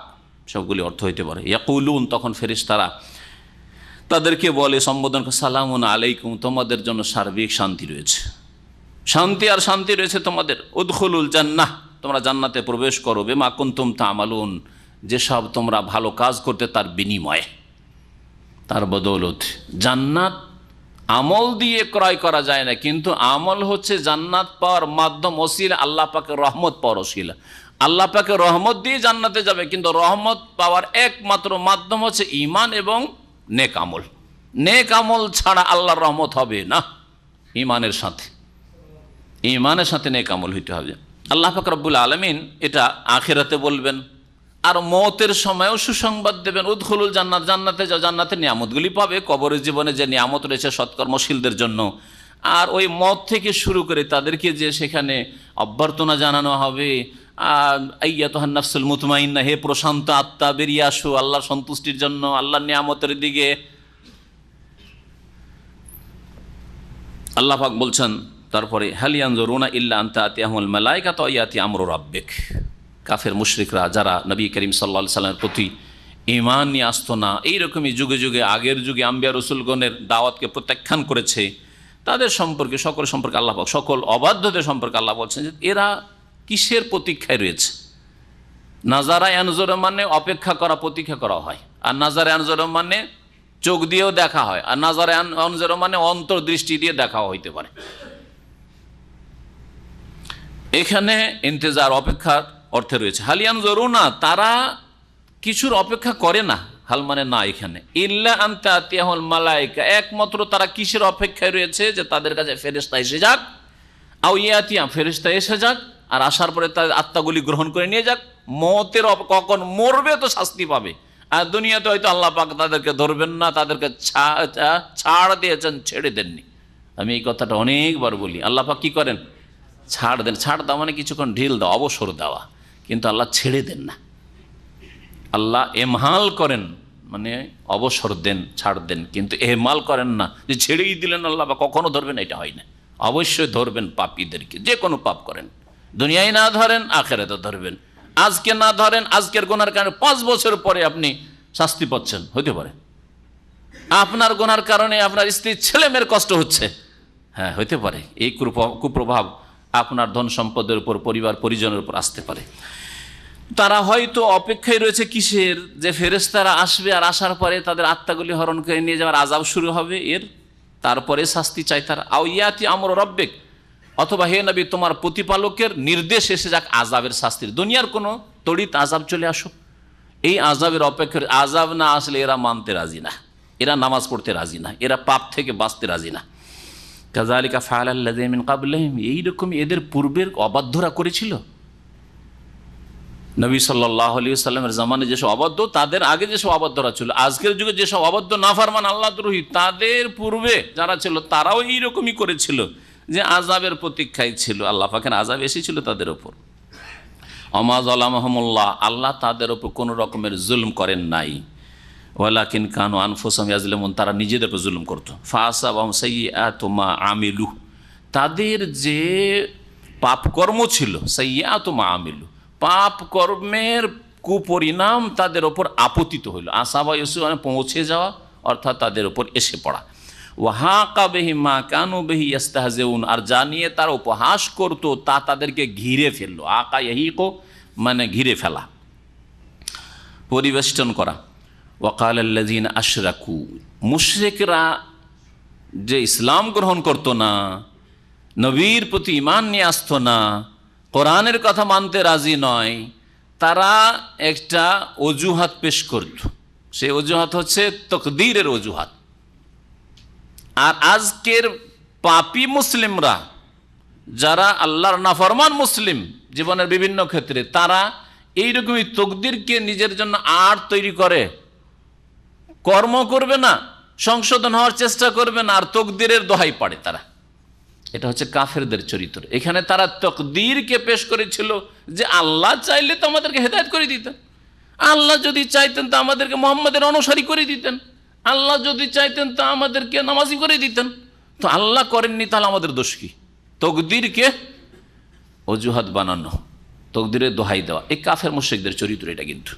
S2: সবগুলি অর্থ হইতে পারে। ইয়াকুলুন, তখন ফেরেশতারা তাদেরকে বলে, সম্বোধন করে, সালামুন আলাইকুম, তোমাদের জন্য সার্বিক শান্তি রয়েছে, শান্তি আর শান্তি রয়েছে তোমাদের। উদখুলুল জান্নাহ, তোমরা জান্নাতে প্রবেশ করো, বিমা কুনতুম তা'মালুন, যেসব তোমরা ভালো কাজ করতে তার বিনিময়ে, তার বদৌলত। জান্নাত আমল দিয়ে ক্রয় করা যায় না, কিন্তু আমল হচ্ছে জান্নাত পাওয়ার মাধ্যম, ওসিলা, আল্লাহ পাকের রহমত পাওয়ার ওসিলা। আল্লাহ পাকের রহমত দিয়ে জান্নাতে যাবে, কিন্তু রহমত পাওয়ার একমাত্র মাধ্যম হচ্ছে ঈমান এবং নেক আমল। নেক আমল ছাড়া আল্লাহর রহমত হবে না। ঈমানের সাথে নেক আমল হইতে হবে। আল্লাহ পাক রব্বুল আলামিন এটা আখিরাতে বলবেন, আর মওতের সময়ও সুসংবাদ দেবেন। উদখুলুল জান্নাত, জান্নাতে যাও, জান্নাতের নিয়ামতগুলি পাবে। কবরের জীবনে যে নিয়ামত রয়েছে সৎকর্মশীলদের জন্য, আর ওই মত থেকে শুরু করে তাদেরকে যে সেখানে অভ্যর্থনা জানানো হবে, আইয়াতুহান নাফসুল মুতমাইন্না, হে প্রশান্ত আত্মা, বেরিয়ে আসো আল্লাহর সন্তুষ্টির জন্য, আল্লাহর নিয়ামতের দিকে। আল্লাহ পাক বলছেন তারপরে, হাল ইয়ানজুরুনা ইল্লা আন তা'তিয়াহুমুল মালায়েকাতু ওয়া ইয়াতি আমরু রাব্বিক। কাফের মুশরিকরা যারা নবী করিম সাল্লাল্লাহু আলাইহি সাল্লামের প্রতি ঈমান নিয়ে আসতো না, এইরকমই যুগে যুগে, আগের যুগে আম্বিয়া রসুলগণের দাওয়াতকে প্রত্যাখ্যান করেছে, তাদের সম্পর্কে, সকল সম্পর্কে আল্লাহ পাক, সকল অবাধ্যদের সম্পর্কে আল্লাহ বলছেন যে এরা কিসের প্রতীক্ষায় রয়েছে। নাজারা ইয়ানজুর মানে অপেক্ষা করা, প্রতীক্ষা করা হয়, আর নাজারা ইয়ানজুর মানে চোখ দিয়েও দেখা হয়, আর নাজারা ইয়ানজুর মানে অন্তর্দৃষ্টি দিয়ে দেখা হইতে পারে। এখানে ইন্তেজার, অপেক্ষার অর্থে রয়েছে। হাল ইয়ানজুরুনা, তারা কিছুর অপেক্ষা করে না, হাল মানে না এখানে। ইল্লা আন তা'তিয়াহুল মালায়েকা, একমাত্র তারা কিসের অপেক্ষায় রয়েছে, যে তাদের কাছে ফেরেশতা এসে যাক, আও ইয়াতিয়া, ফেরেশতা এসে যাক, আর আসার পরে তাদের আত্মাগুলি গ্রহণ করে নিয়ে যাক। মওতের কখন মরবে তো শাস্তি পাবে, আর দুনিয়াতে হয়তো আল্লাহ পাক তাদেরকে ধরবেন না, তাদেরকে ছাড় দিয়েছেন, ছেড়ে দেননি। আমি এই কথাটা অনেকবার বলি, আল্লাহ পাক কি করেন, ছাড় দেন। ছাড় দেওয়া মানে কিছুক্ষণ ঢিল দেওয়া, অবসর দেওয়া, কিন্তু আল্লাহ ছেড়ে দেন না। আল্লাহ এমহাল করেন, মানে অবসর দেন, ছাড় দেন, কিন্তু এহমাল করেন না যে ছেড়েই দিলেন আল্লাহ বা কখনো ধরবেন, এটা হয় না। অবশ্যই ধরবেন পাপীদেরকে, যে কোনো পাপ করেন, দুনিয়ায় না ধরেন আখিরাতে ধরবেন। আজকে না ধরেন, আজকের গুনার কারণে 5 বছর পরে আপনি শাস্তি পাচ্ছেন, হতে পারে। আপনার গুনার কারণে আপনার স্ত্রীর ছেলে মেয়ের কষ্ট হচ্ছে, হ্যাঁ হতে পারে। এই কুপ্রভাব আপনার ধন সম্পদের উপর, পরিবার পরিজনের উপর আসতে পারে। তারা হয়তো অপেক্ষায় রয়েছে কিসের, যে ফেরেশতারা আসবে, আর আসার পরে তাদের আত্মাগুলি হরণ করে নিয়ে যাওয়ার আযাব শুরু হবে, এর তারপরে শাস্তি চাই তারা। আও ইয়াতি আমরু রাব্বিক, অথবা হে নবী তোমার প্রতিপালকের নির্দেশ এসে যাক আযাবের, শাস্তির। দুনিয়ার কোনো তড়িৎ আযাব চলে আসুক, এই আযাবের অপেক্ষায়। আযাব না আসলে এরা মানতে রাজি না, এরা নামাজ পড়তে রাজি না, এরা পাপ থেকে বাঁচতে রাজি না। কাযালিকা ফাআলাল্লাযীনা মিন ক্বাবলিহিম, এইরকম এদের পূর্বের অবাধ্যরা করেছিল। নবী সাল্লাল্লাহু আলাইহি ওয়াসাল্লামের জামানে যেসব অবাধ্য, তাদের আগে যেসব অবাধ্যরা ছিল, আজকের যুগে যেসব অবাধ্য নাফরমান আল্লাহদ্রোহী, তাদের পূর্বে যারা ছিল তারাও এইরকমই করেছিল, যে আযাবের প্রতীক্ষায় ছিল। আল্লাহ পাকের আযাব এসেছিল তাদের ওপর। ওমা যালামাহুমুল্লাহ, আল্লাহ তাদের ওপর কোনো রকমের জুলম করেন নাই। ওয়ালাকিন কানু আনফুসাহুম ইয়াজলিমুন, তারা নিজেদের উপর জুলুম করতো। ফাআসাবাহুম সাইয়্যাতু মা আমিলু, তাদের যে পাপকর্ম ছিল, সাইয়্যাতু মা আমিলু, পাপ কর্মের কুপরিণাম তাদের ওপর আপতিত হইল। আসাবা ইউসু মানে পৌঁছে যাওয়া, অর্থাৎ তাদের ওপর এসে পড়া। ওয়াহাকা বিহি মা কানু বিহি ইস্তাহজিউন, আর যা নিয়ে তারা উপহাস করতো তা তাদেরকে ঘিরে ফেললো। আকা ইয়াহিকু মানে ঘিরে ফেলা, পরিবেষ্টন করা। ওয়াকাল আল্লাযীনা আশরাকু, মুশরিকরা যে ইসলাম গ্রহণ করতো না, নবীর প্রতি ঈমান নিয়ে আসতো না, কোরআনের কথা মানতে রাজি নয়, তারা একটা অজুহাত পেশ করত। সেই অজুহাত হচ্ছে তাকদীরের অজুহাত। আর আজকের পাপী মুসলিমরা, যারা আল্লাহর নাফরমান মুসলিম জীবনের বিভিন্ন ক্ষেত্রে, তারা এইরকমই তকদীরকে নিজের জন্য আড় তৈরি করে, কর্ম করবে না, সংশোধন হওয়ার চেষ্টা করবে না, আর তকদীরের দোহাই পাড়ে তারা। এটা হচ্ছে কাফেরদের চরিত্র। এখানে তারা তকদীরকে পেশ করেছিল যে আল্লাহ চাইলে তো আমাদেরকে হেদায়েত করে দিতেন, আল্লাহ যদি চাইতেন তো আমাদেরকে মুহাম্মাদের অনুসারী করে দিতেন, আল্লাহ যদি চাইতেন তো আমাদেরকে নামাজি করে দিতেন, তো আল্লাহ করেননি, তাহলে আমাদের দোষ কি? তকদিরকে অজুহাত বানানো, তকদিরের দোহাই দেওয়া, এই কাফের মুশরিকদের চরিত্র এটা। কিন্তু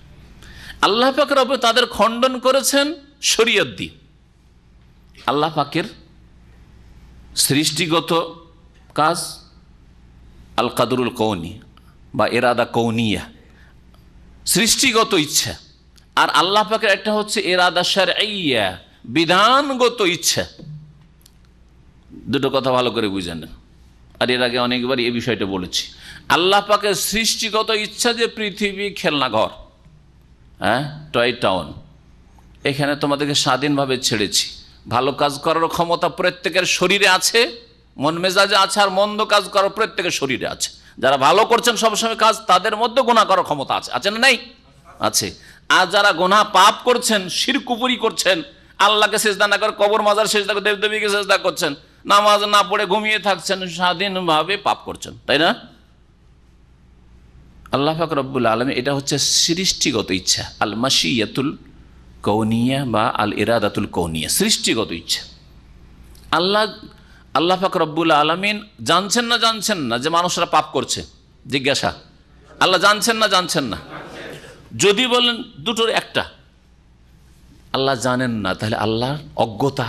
S2: আল্লাহ পাক রব তাদের খণ্ডন করেছেন শরীয়ত দিয়ে। আল্লাহ পাকের সৃষ্টিগত কাজ আল কাদরুল কৌনি বা এরাদা কৌনিয়া, সৃষ্টিগত ইচ্ছা, আর আল্লাহ পাকের একটা হচ্ছে এরাদা শারঈয়া, বিধানগত ইচ্ছা। দুটো কথা ভালো করে বুঝেন। আর এর আগে অনেকবার এই বিষয়টা বলেছি। আল্লাহ পাকের সৃষ্টিগত ইচ্ছা যে পৃথিবী খেলনাঘর, হ্যাঁ, টয় টাউন, এখানে তোমাদেরকে স্বাধীনভাবে ছেড়েছি। ভালো কাজ করার ক্ষমতা প্রত্যেকের শরীরে আছে, মন মেজাজে আছে, আর মন্দ কাজ করার প্রত্যেকের শরীরে আছে। যারা ভালো করছেন সবসময় কাজ, তাদের মধ্যে গুনাহ করার ক্ষমতা আছে, আছে না নেই? আছে। আর যারা গুনাহ পাপ করছেন, শিরক কুফরি করছেন, আল্লাহকে সেজদা না করে কবর মাজার সেজদা করে দেবদেবীকে সেজদা করছেন, নামাজ না পড়ে ঘুমিয়ে থাকছেন, স্বাধীনভাবে পাপ করছেন, তাই না? আল্লাহ পাক রব্বুল আলামিন, এটা হচ্ছে সৃষ্টিগত ইচ্ছা, আল মাশিয়াতুল কৌনিয়া বা আল ইরাদাতুল কৌনিয়া, সৃষ্টিগত ইচ্ছা। আল্লাহ পাক রব্বুল আলামিন জানছেন না যে মানুষরা পাপ করছে? জিজ্ঞাসা, আল্লাহ জানছেন না? যদি বলেন দুটোর একটা, আল্লাহ জানেন না, তাহলে আল্লাহর অজ্ঞতা।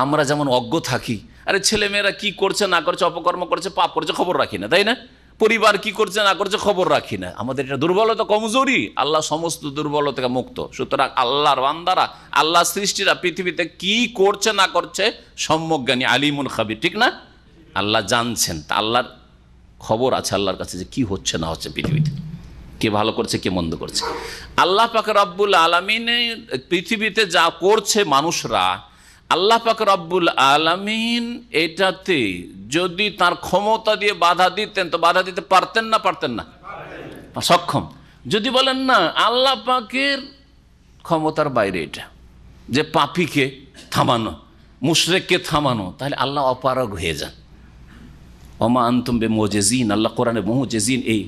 S2: আমরা যেমন অজ্ঞ থাকি, আরে ছেলেমেয়েরা কি করছে না করছে, অপকর্ম করছে, পাপ করছে, খবর রাখি না, তাই না? পরিবার কি করছে না করছে, খবর রাখি না। আমাদের এটা দুর্বলতা, কমজোরি। আল্লাহ সমস্ত দুর্বলতা থেকে মুক্ত। সুতরাং আল্লাহর বান্দারা, আল্লাহ সৃষ্টিরা পৃথিবীতে কি করছে না করছে সম্যজ্ঞানী, আলিমুল খাবির, ঠিক না? আল্লাহ জানছেন, তা আল্লাহর খবর আছে আল্লাহর কাছে যে কি হচ্ছে না হচ্ছে পৃথিবীতে, কে ভালো করছে কে মন্দ করছে। আল্লাহ পাক রব্বুল আলামিন পৃথিবীতে যা করছে মানুষরা, আল্লাহ পাক রব্বুল আলামিন এটাতে যদি তার ক্ষমতা দিয়ে বাধা দিতেন, তো বাধা দিতে পারতেন না? সক্ষম। যদি বলেন না, আল্লাহ পাকের ক্ষমতার বাইরে এটা, যে পাপীকে থামানো, মুশরিককে থামানো, তাহলে আল্লাহ অপারগ হয়ে যান। ওমা আনতুম বিমুজিজিন, আল্লাহ কোরআনে মুজিজিন এই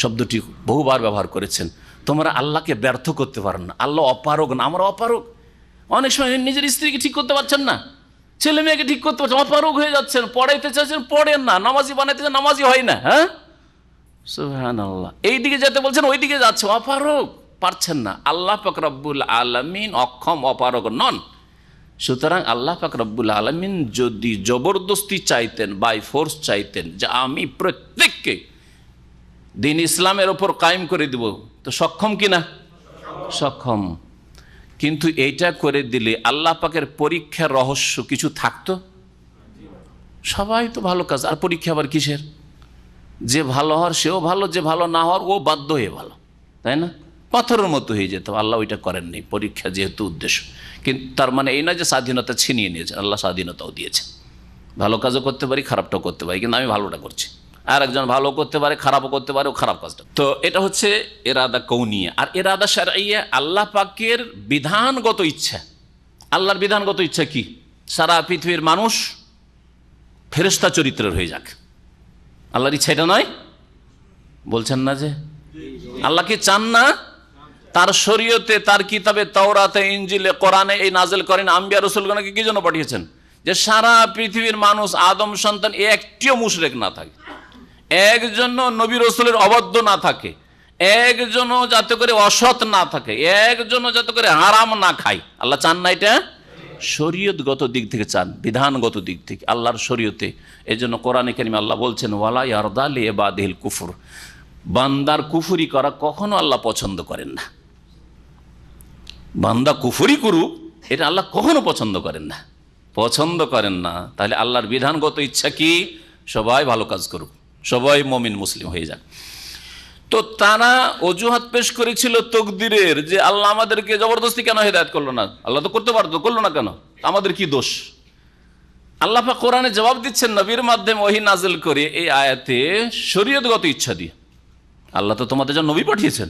S2: শব্দটি বহুবার ব্যবহার করেছেন। তোমরা আল্লাহকে ব্যর্থ করতে পারো না, আল্লাহ অপারগ না, আমরা অপারগ। অনেক সময় নিজের স্ত্রীকে ঠিক করতে পারছেন না, ছেলে মেয়েকে ঠিক করতে পারছেন, অপারগ হয়ে যাচ্ছেন। পড়াইতে চাইছেন, পড়েন না। নামাজি বানাইতে চান, নামাজি হয় না। হ্যাঁ, সুবহানাল্লাহ। এইদিকে যেতে বলছেন, ওইদিকে যাচ্ছে, অপারগ, পারছেন না। আল্লাহ পাক রব্বুল আলামিন অক্ষম, অপারগ নন। সুতরাং আল্লাহ পাক রব্বুল আলামিন যদি জবরদস্তি চাইতেন, বাই ফোর্স চাইতেন, যে আমি প্রত্যেককে দিন ইসলামের ওপর কায়েম করে দিব, তো সক্ষম কিনা? সক্ষম। কিন্তু এইটা করে দিলে আল্লাহ পাকের পরীক্ষার রহস্য কিছু থাকতো? সবাই তো ভালো কাজ, আর পরীক্ষা আবার কিসের? যে ভালো হওয়ার সেও ভালো, যে ভালো না হওয়ার ও বাধ্য হয়ে ভালো, তাই না? পাথরের মতো হয়ে যেত। আল্লাহ ওইটা করেননি, পরীক্ষা যেহেতু উদ্দেশ্য। কিন্তু তার মানে এই নয় যে স্বাধীনতা ছিনিয়ে নিয়েছেন, আল্লাহ স্বাধীনতাও দিয়েছেন। ভালো কাজও করতে পারি, খারাপটাও করতে পারি, কিন্তু আমি ভালোটা করছি। আর একজন ভালো করতে পারে, খারাপও করতে পারে, ও খারাপ কাজটা। তো এটা হচ্ছে এরাদা কৌনিয়া। আর এরাদা শারঈয়া, আল্লাহ পাকের বিধানগত ইচ্ছা। আল্লাহর বিধানগত ইচ্ছা কি? সারা পৃথিবীর মানুষ ফেরেশতা চরিত্রের হয়ে যাক। আল্লাহর ইচ্ছা এটা নয়? বলছেন না যে আল্লাহ কি চান না? তার শরীয়তে, তার কিতাবে, তাওরাতে, ইনজিলে, কোরআনে এই নাজিল করেন। আম্বিয়া রাসূলগণকে কি জন্য পাঠিয়েছেন? যে সারা পৃথিবীর মানুষ, আদম সন্তান, একটিও মুশরিক না থাকে, একজনও নবী রাসূলের অবাধ্য না থাকে, একজনও যাতে করে অসৎ না থাকে, একজনও যাতে করে হারাম না খায়। আল্লাহ চান না এটা? শরীয়তগত দিক থেকে চান, বিধানগত দিক থেকে, আল্লাহর শরীয়তে। এই জন্য কোরআনে কারিমে আল্লাহ বলছেন, ওয়ালা ইয়ারদা লিইবাদিহিল কুফর, বান্দার কুফরি করা কখনো আল্লাহ পছন্দ করেন না। বান্দা কুফরি করুক, এটা আল্লাহ কখনো পছন্দ করেন না, পছন্দ করেন না। তাহলে আল্লাহর বিধানগত ইচ্ছা কি? সবাই ভালো কাজ করুক, সবাই মুমিন মুসলিম হয়ে যাক। তো তারা অজুহাত পেশ করেছিল তকদিরের, যে আল্লাহ আমাদেরকে জবরদস্তি কেন হেদায়েত করলো না? আল্লাহ তো করতে পারতো, করলো না কেন? আমাদের কি দোষ? আল্লাহ পাক কোরআনে জবাব দিচ্ছেন নবীর মাধ্যমে ওহী নাজিল করে, এই আয়াতে শরীয়তগত ইচ্ছা দিয়ে। আল্লাহ তো তোমাদের জন্য নবী পাঠিয়েছেন,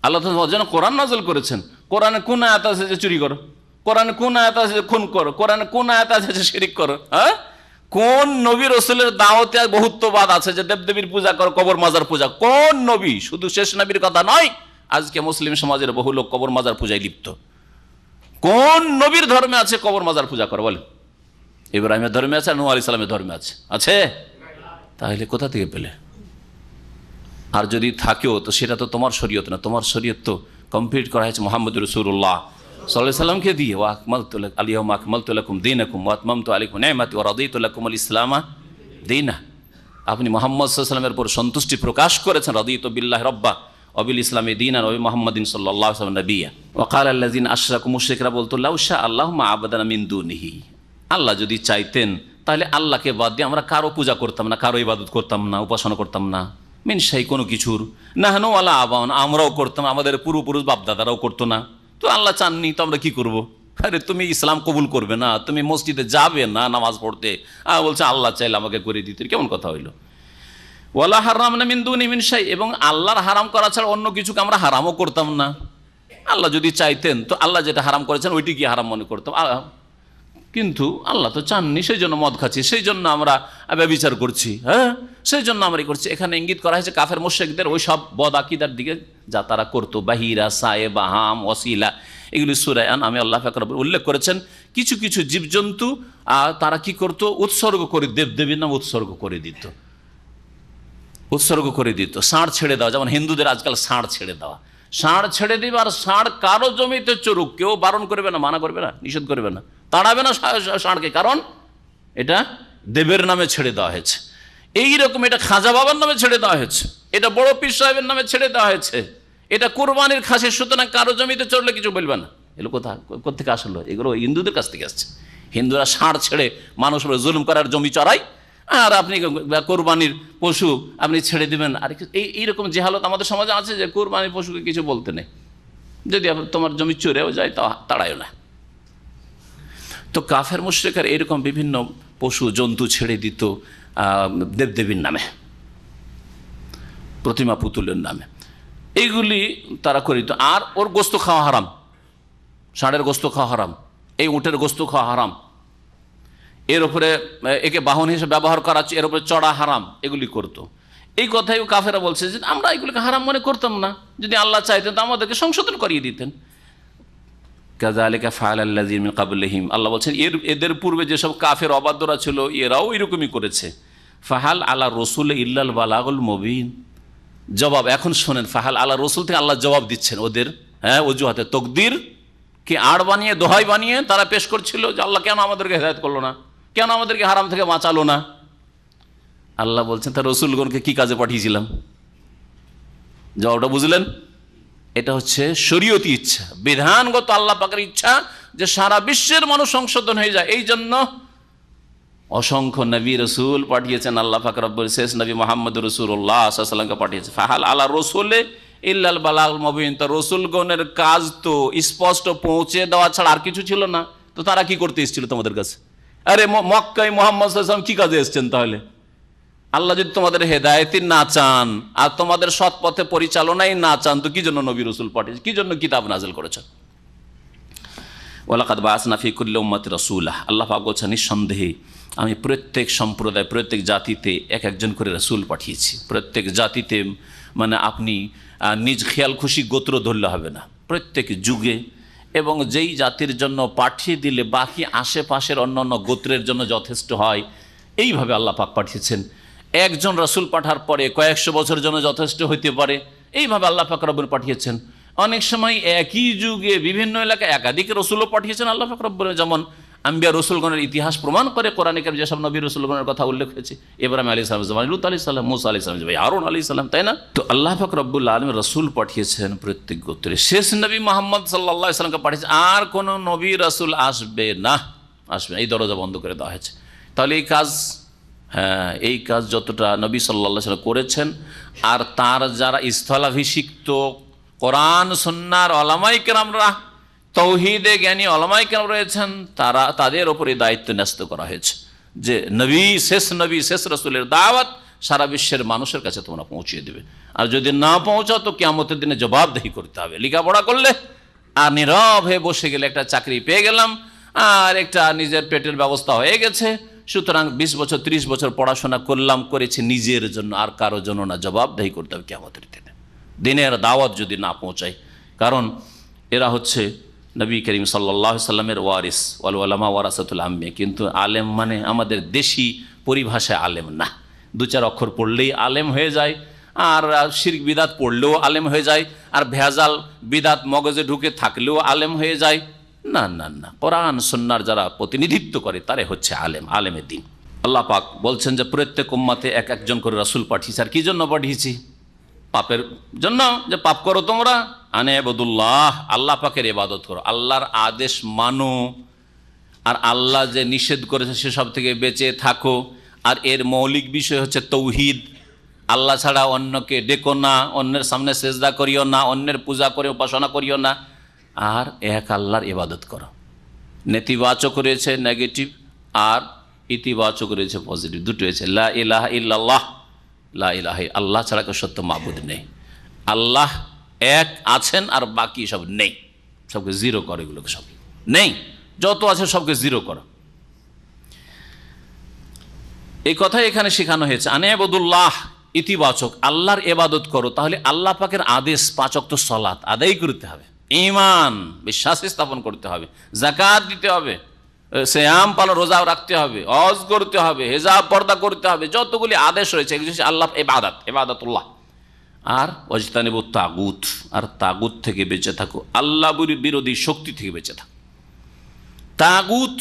S2: আল্লাহ তো তোমাদের জন্য কোরআন নাজিল করেছেন। কোরআনে কোন আয়াত আছে যে চুরি করো? কোরআনে কোন আয়াত আছে যে খুন করো? কোরআনে কোন আয়াত আছে যে শিরক করো? হ্যাঁ, কোন নবী রাসূলের দাওয়াতে বহুত্ববাদ আছে যে দেবদেবীর পূজা করো, কবর মাজার পূজা? কোন নবী? শুধু শেষ নবীর কথা নয়, আজকে মুসলিম সমাজের বহু লোক কবর মাজার পূজায় লিপ্ত। কোন নবীর ধর্মে আছে কবর মাজার পূজা করো? বলেন, ইব্রাহিমের ধর্মে আছে আর নূহ আলাইহিস সালামের ধর্মে আছে? আছে? তাহলে কোথা থেকে পেলে? আর যদি থাকেও তো সেটা তো তোমার শরীয়ত না, তোমার শরীয়ত তো কমপ্লিট করা হয়েছে মুহাম্মদ রাসূলুল্লাহ সাল্লাল্লাহু আলাইহি সাল্লামকে দিয়ে। ওয়া আকমালতু লাকুম আল-ইয়াওমা আকমালতু লাকুম দীনাকুম ওয়া আতমামতু আলাইকুম নি'মাতি ওয়া রাদিতু লাকুমুল ইসলামা দীনা। আপনি মুহাম্মদ সাল্লাল্লাহু আলাইহি সাল্লামের উপর সন্তুষ্টি প্রকাশ করেছেন, রাদিতু বিল্লাহি রাব্বা ওয়া বিল ইসলামি দীনান ওয়া মুহাম্মাদিন সাল্লাল্লাহু আলাইহি ওয়াসাল্লাম নবিয়্যা। ওয়া ক্বালা আল্লাযিনা আশরাকু, মুশরিকরা বলতো, লাউ শা আল্লাহু মা আবাদানা মিন দুনিহি, আল্লাহ যদি চাইতেন তাহলে আল্লাহকে বাদ দিয়ে আমরা কারো পূজা করতাম না, কারো ইবাদত করতাম না, উপাসনা করতাম না। মিন শাই, কোনো কিছুর। নাহনু ওয়ালা আবাউনা, আমরাও করতাম, আমাদের পূর্বপুরুষ বাপদাদারাও করতো না। তো আল্লাহ চাননি তো আমরা কি করব? আরে তুমি ইসলাম কবুল করবে না, তুমি মসজিদে যাবে না নামাজ পড়তে, বলছে আল্লাহ চাইলে আমাকে করে দিতে, কেমন কথা হইল? ওয়ালা হারামনা মিন দুনি মিন শাই, এবং আল্লাহর হারাম করা ছাড়া অন্য কিছুকে আমরা হারামও করতাম না। আল্লাহ যদি চাইতেন তো আল্লাহ যেটা হারাম করেছেন ওইটি কি হারাম মনে করতাম, কিন্তু আল্লাহ তো চাননি, সেই জন্য মদ খাচ্ছি, সেই জন্য আমরা ব্যভিচার করছি, হ্যাঁ সেই জন্য আমরা করছি। এখানে ইঙ্গিত করা হয়েছে কাফের মুশরিকদের ওই সব বদ আকীদার দিকে যা তারা করতো, বাহিরা, সায়েবা, হাম, ওয়াসিলা, এগুলি সূরা আনআমে আল্লাহ পাক রব্বুল উল্লেখ করেছেন। কিছু কিছু জীবজন্তু তারা কি করতো, উৎসর্গ করে, দেবদেবীর নাম উৎসর্গ করে দিত, উৎসর্গ করে দিত। ষাঁড় ছেড়ে দেওয়া, যেমন হিন্দুদের আজকাল ষাঁড় ছেড়ে দেওয়া, ষাঁড় ছেড়ে দিবে, আর ষাঁড় কারো জমিতে চড়ুক, কেউ বারণ করবে না, মানা করবে না, নিষেধ করবে না, তাড়াবে না ষাঁড়কে, কারণ এটা দেবের নামে ছেড়ে দেওয়া হয়েছে। এইরকম এটা খাজা বাবার নামে ছেড়ে দেওয়া হয়েছে, এটা বড় পীর সাহেবের নামে ছেড়ে দেওয়া হয়েছে, এটা কোরবানির খাসি, সুতরাং কারো জমিতে চড়লে কিছু বলবে না। এগুলো কোথেকে আসলো? এগুলো হিন্দুদের কাছ থেকে আসছে। হিন্দুরা ষাঁড় ছেড়ে মানুষ জুলুম করার জমি চড়ায়, আর আপনি কোরবানির পশু আপনি ছেড়ে দিবেন। আর এইরকম জেহালত আমাদের সমাজে আছে যে কোরবানির পশুকে কিছু বলতে নেই, যদি তোমার জমি চড়েও যায় তা তাড়ায় না। তো কাফের মুশরিকরা এরকম বিভিন্ন পশু জন্তু ছেড়ে দিত দেবদেবীর নামে, প্রতিমা পুতুলের নামে, এইগুলি তারা করিত। আর ওর গোস্ত খাওয়া হারাম, ষাঁড়ের গোস্ত খাওয়া হারাম, এই উটের গোস্ত খাওয়া হারাম, এর উপরে একে বাহন হিসেবে ব্যবহার করা, এর উপরে চড়া হারাম, এগুলি করতো। এই কথাই কাফেরা বলছে যে আমরা এগুলিকে হারাম মনে করতাম না, যদি আল্লাহ চাইতেন তো আমাদেরকে সংশোধন করিয়ে দিতেন। কাযালিকা ফাআলাল্লাযীনা মিন ক্বাবলিহিম, আল্লাহ বলছেন এদের পূর্বে যেসব কাফের অবাধ্যরা ছিল এরাও এরকমই করেছে। ফাহাল আলা রাসূল ইল্লাল বালাগুল মুবিন, জবাব এখন শোনেন। ফাহাল আলা রাসূল থেকে আল্লাহ জবাব দিচ্ছেন ওদের অজুহাতে, তকদির কি আড় বানিয়ে, দোহাই বানিয়ে তারা পেশ করছিল যে আল্লাহ কেন আমাদেরকে হেদায়েত করলো না, কেন আমাদেরকে হারাম থেকে বাঁচালো না। আল্লাহ বলছেন তার রসুলগণকে কি কাজে পাঠিয়েছিলাম? জবাবটা বুঝলেন? এটা হচ্ছে শরীয়তি ইচ্ছা, বিধানগত আল্লাহ পাকের ইচ্ছা যে সারা বিশ্বের মানুষ সংশোধন হয়ে যায়। এই জন্য অসংখ্য নবী রসুল পাঠিয়েছেন আল্লাহ পাক রব্বুল, শেষ নবী মুহাম্মদ রাসূলুল্লাহ সাল্লাল্লাহু আলাইহি ওয়াসাল্লামকে পাঠিয়েছে। ফাহাল আলা রাসূলে ইল্লাল বালাগুল মুবিন, তো রসুলগণের কাজ তো স্পষ্ট পৌঁছে দেওয়া ছাড়া আর কিছু ছিল না। তো তারা কি করতে এসেছিল তোমাদের কাছে? আরে মক্কায় মুহাম্মদ সাল্লাল্লাহু আলাইহি ওয়াসাল্লাম কি কাজে এসেছেন? তাহলে আল্লাহ যদি তোমাদের হেদায়েতই না চান আর তোমাদের সৎ পথে পরিচালনাই না চান, তো কি জন্য নবী রাসূল পাঠিয়েছেন, কি জন্য কিতাব নাযিল করেছেন? ওয়ালাকাদ বাআসনা ফি কুল্লি উম্মাতিন রাসূলা, আল্লাহ পাক বলছেন নিঃসন্দেহে আমি প্রত্যেক সম্প্রদায়, প্রত্যেক জাতিতে এক একজন করে রাসূল পাঠিয়েছি। প্রত্যেক জাতিতে মানে আপনি নিজ খেয়াল খুশি গোত্র ধরলে হবে না, প্রত্যেক যুগে এবং যেই জাতির জন্য পাঠিয়ে দিলে বাকি আশেপাশের অন্যান্য গোত্রের জন্য যথেষ্ট হয়, এইভাবে আল্লাহ পাক পাঠিয়েছেন। একজন রাসূল পাঠার পরে কয়েকশো বছরের জন্য যথেষ্ট হইতে পারে, এইভাবে আল্লাহ পাক রব্বুল পাঠিয়েছেন। অনেক সময় একই যুগে বিভিন্ন এলাকায় একাধিক রসুলও পাঠিয়েছেন আল্লাহ পাক রব্বুল। যেমন আম্বিয়া রসুলগণের ইতিহাস প্রমাণ করে কোরআনে কারীমে যেসব নবী রসুলগণের কথা উল্লেখ হয়েছে, ইব্রাহিম আলাইহিস সালাম, লূত আলাইহিস সালাম, মূসা আলাইহিস সালাম, হারুন আলাইহিস সালাম, তাই না? তো আল্লাহ পাক রব্বুল আলামিন রসুল পাঠিয়েছেন প্রত্যেক গোত্রে। শেষ নবী মুহাম্মদ সাল্লাল্লাহু আলাইহি ওয়াসাল্লামকে পাঠিয়েছেন, আর কোনো নবী রাসূল আসবে না, আসবে না, এই দরজা বন্ধ করে দেওয়া হয়েছে। তাহলে এই কাজ, হ্যাঁ এই কাজ যতটা নবী সাল্লাল্লাহু আলাইহি ওয়াসাল্লাম করেছেন, আর তার যারা স্থলাভিষিক্ত কোরআন সুন্নাহর উলামায়ে কেরামরা, তৌহিদে জ্ঞানী উলামায়ে কেরাম রয়েছেন, তাদের ওপরে দায়িত্ব ন্যস্ত করা হয়েছে যে নবী, শেষ রাসূলের দাওয়াত সারা বিশ্বের মানুষের কাছে তোমরা পৌঁছিয়ে দেবে। আর যদি না পৌঁছাও তো কিয়ামতের দিনে জবাবদিহি করতে হবে। লেখাপড়া করলে আর নীরব হয়ে বসে গেলে একটা চাকরি পেয়ে গেলাম আর একটা নিজের পেটের ব্যবস্থা হয়ে গেছে, সুতরাং 20 বছর 30 বছর পড়াশোনা করেছি নিজের জন্য, আর কারোর জন্য না, জবাবদিহি করতে হবে কিয়ামতের দিনে। দিনের দাওয়াত যদি না পৌঁছায়, কারণ এরা হচ্ছে নবী করিম সাল্লাল্লাহু আলাইহি সাল্লামের ওয়ারিস, ওয়াল উলামা ওয়ারাসাতুল আম্বিয়া। কিন্তু আলেম মানে আমাদের দেশি পরিভাষায় আলেম না। দু চার অক্ষর পড়লেই আলেম হয়ে যায়, আর শিরক বিদাত পড়লেও আলেম হয়ে যায়, আর ভেজাল বিদাত মগজে ঢুকে থাকলেও আলেম হয়ে যায়। না না না, কোরআন সুন্নাহর যারা প্রতিনিধিত্ব করে তারাই হচ্ছে আলেম, আলেমের দিন। আল্লাহ পাক বলছেন যে প্রত্যেক উম্মতে এক একজন করে রাসূল পাঠিয়েছি। আর কি জন্য পাঠিয়েছি? পাপের জন্য, যে পাপ করো তোমরা, আনে আবুদুল্লাহ, আল্লাহ পাকের ইবাদত করো, আল্লাহর আদেশ মানো, আর আল্লাহ যে নিষেধ করেছে সেসব থেকে বেঁচে থাকো। আর এর মৌলিক বিষয় হচ্ছে তৌহিদ, আল্লাহ ছাড়া অন্যকে ডেকো না, অন্যের সামনে সেজদা করিও না, অন্যের পূজা করে উপাসনা করিও না, আর এক আল্লাহর ইবাদত করো। নেতিবাচক রয়েছে নেগেটিভ, আর ইতিবাচক রয়েছে পজিটিভ, দুটো রয়েছে। লা ইলাহা ইল্লাল্লাহ, লা ইলাহা, আল্লাহ ছাড়া কেউ সত্য মাবুদ নেই। আল্লাহ এক আছেন আর বাকি সব নেই, সবকে জিরো করো, এগুলোকে সব নেই, যত আছে সবকে জিরো করো। এই কথাই এখানে শেখানো হয়েছে। আনে আবুদুল্লাহ ইতিবাচক, আল্লাহর ইবাদত করো। তাহলে আল্লাহ পাকের আদেশ 5 ওয়াক্ত সালাত আদায় করতে হবে, ঈমান বিশ্বাস স্থাপন করতে হবে, যাকাত দিতে হবে, সিয়াম পালন রোজা রাখতে হবে, হজ করতে হবে, হিজাব পর্দা করতে হবে, যতগুলি আদেশ রয়েছে এগুলো হচ্ছে আল্লাহ ইবাদত, ইবাদতুল্লাহ। আর ওয়াজতানিবুত তাগুত, আর তাগুত থেকে বেঁচে থাকো, আল্লাহ বিরোধী শক্তি থেকে বেঁচে থাকো। তাগুত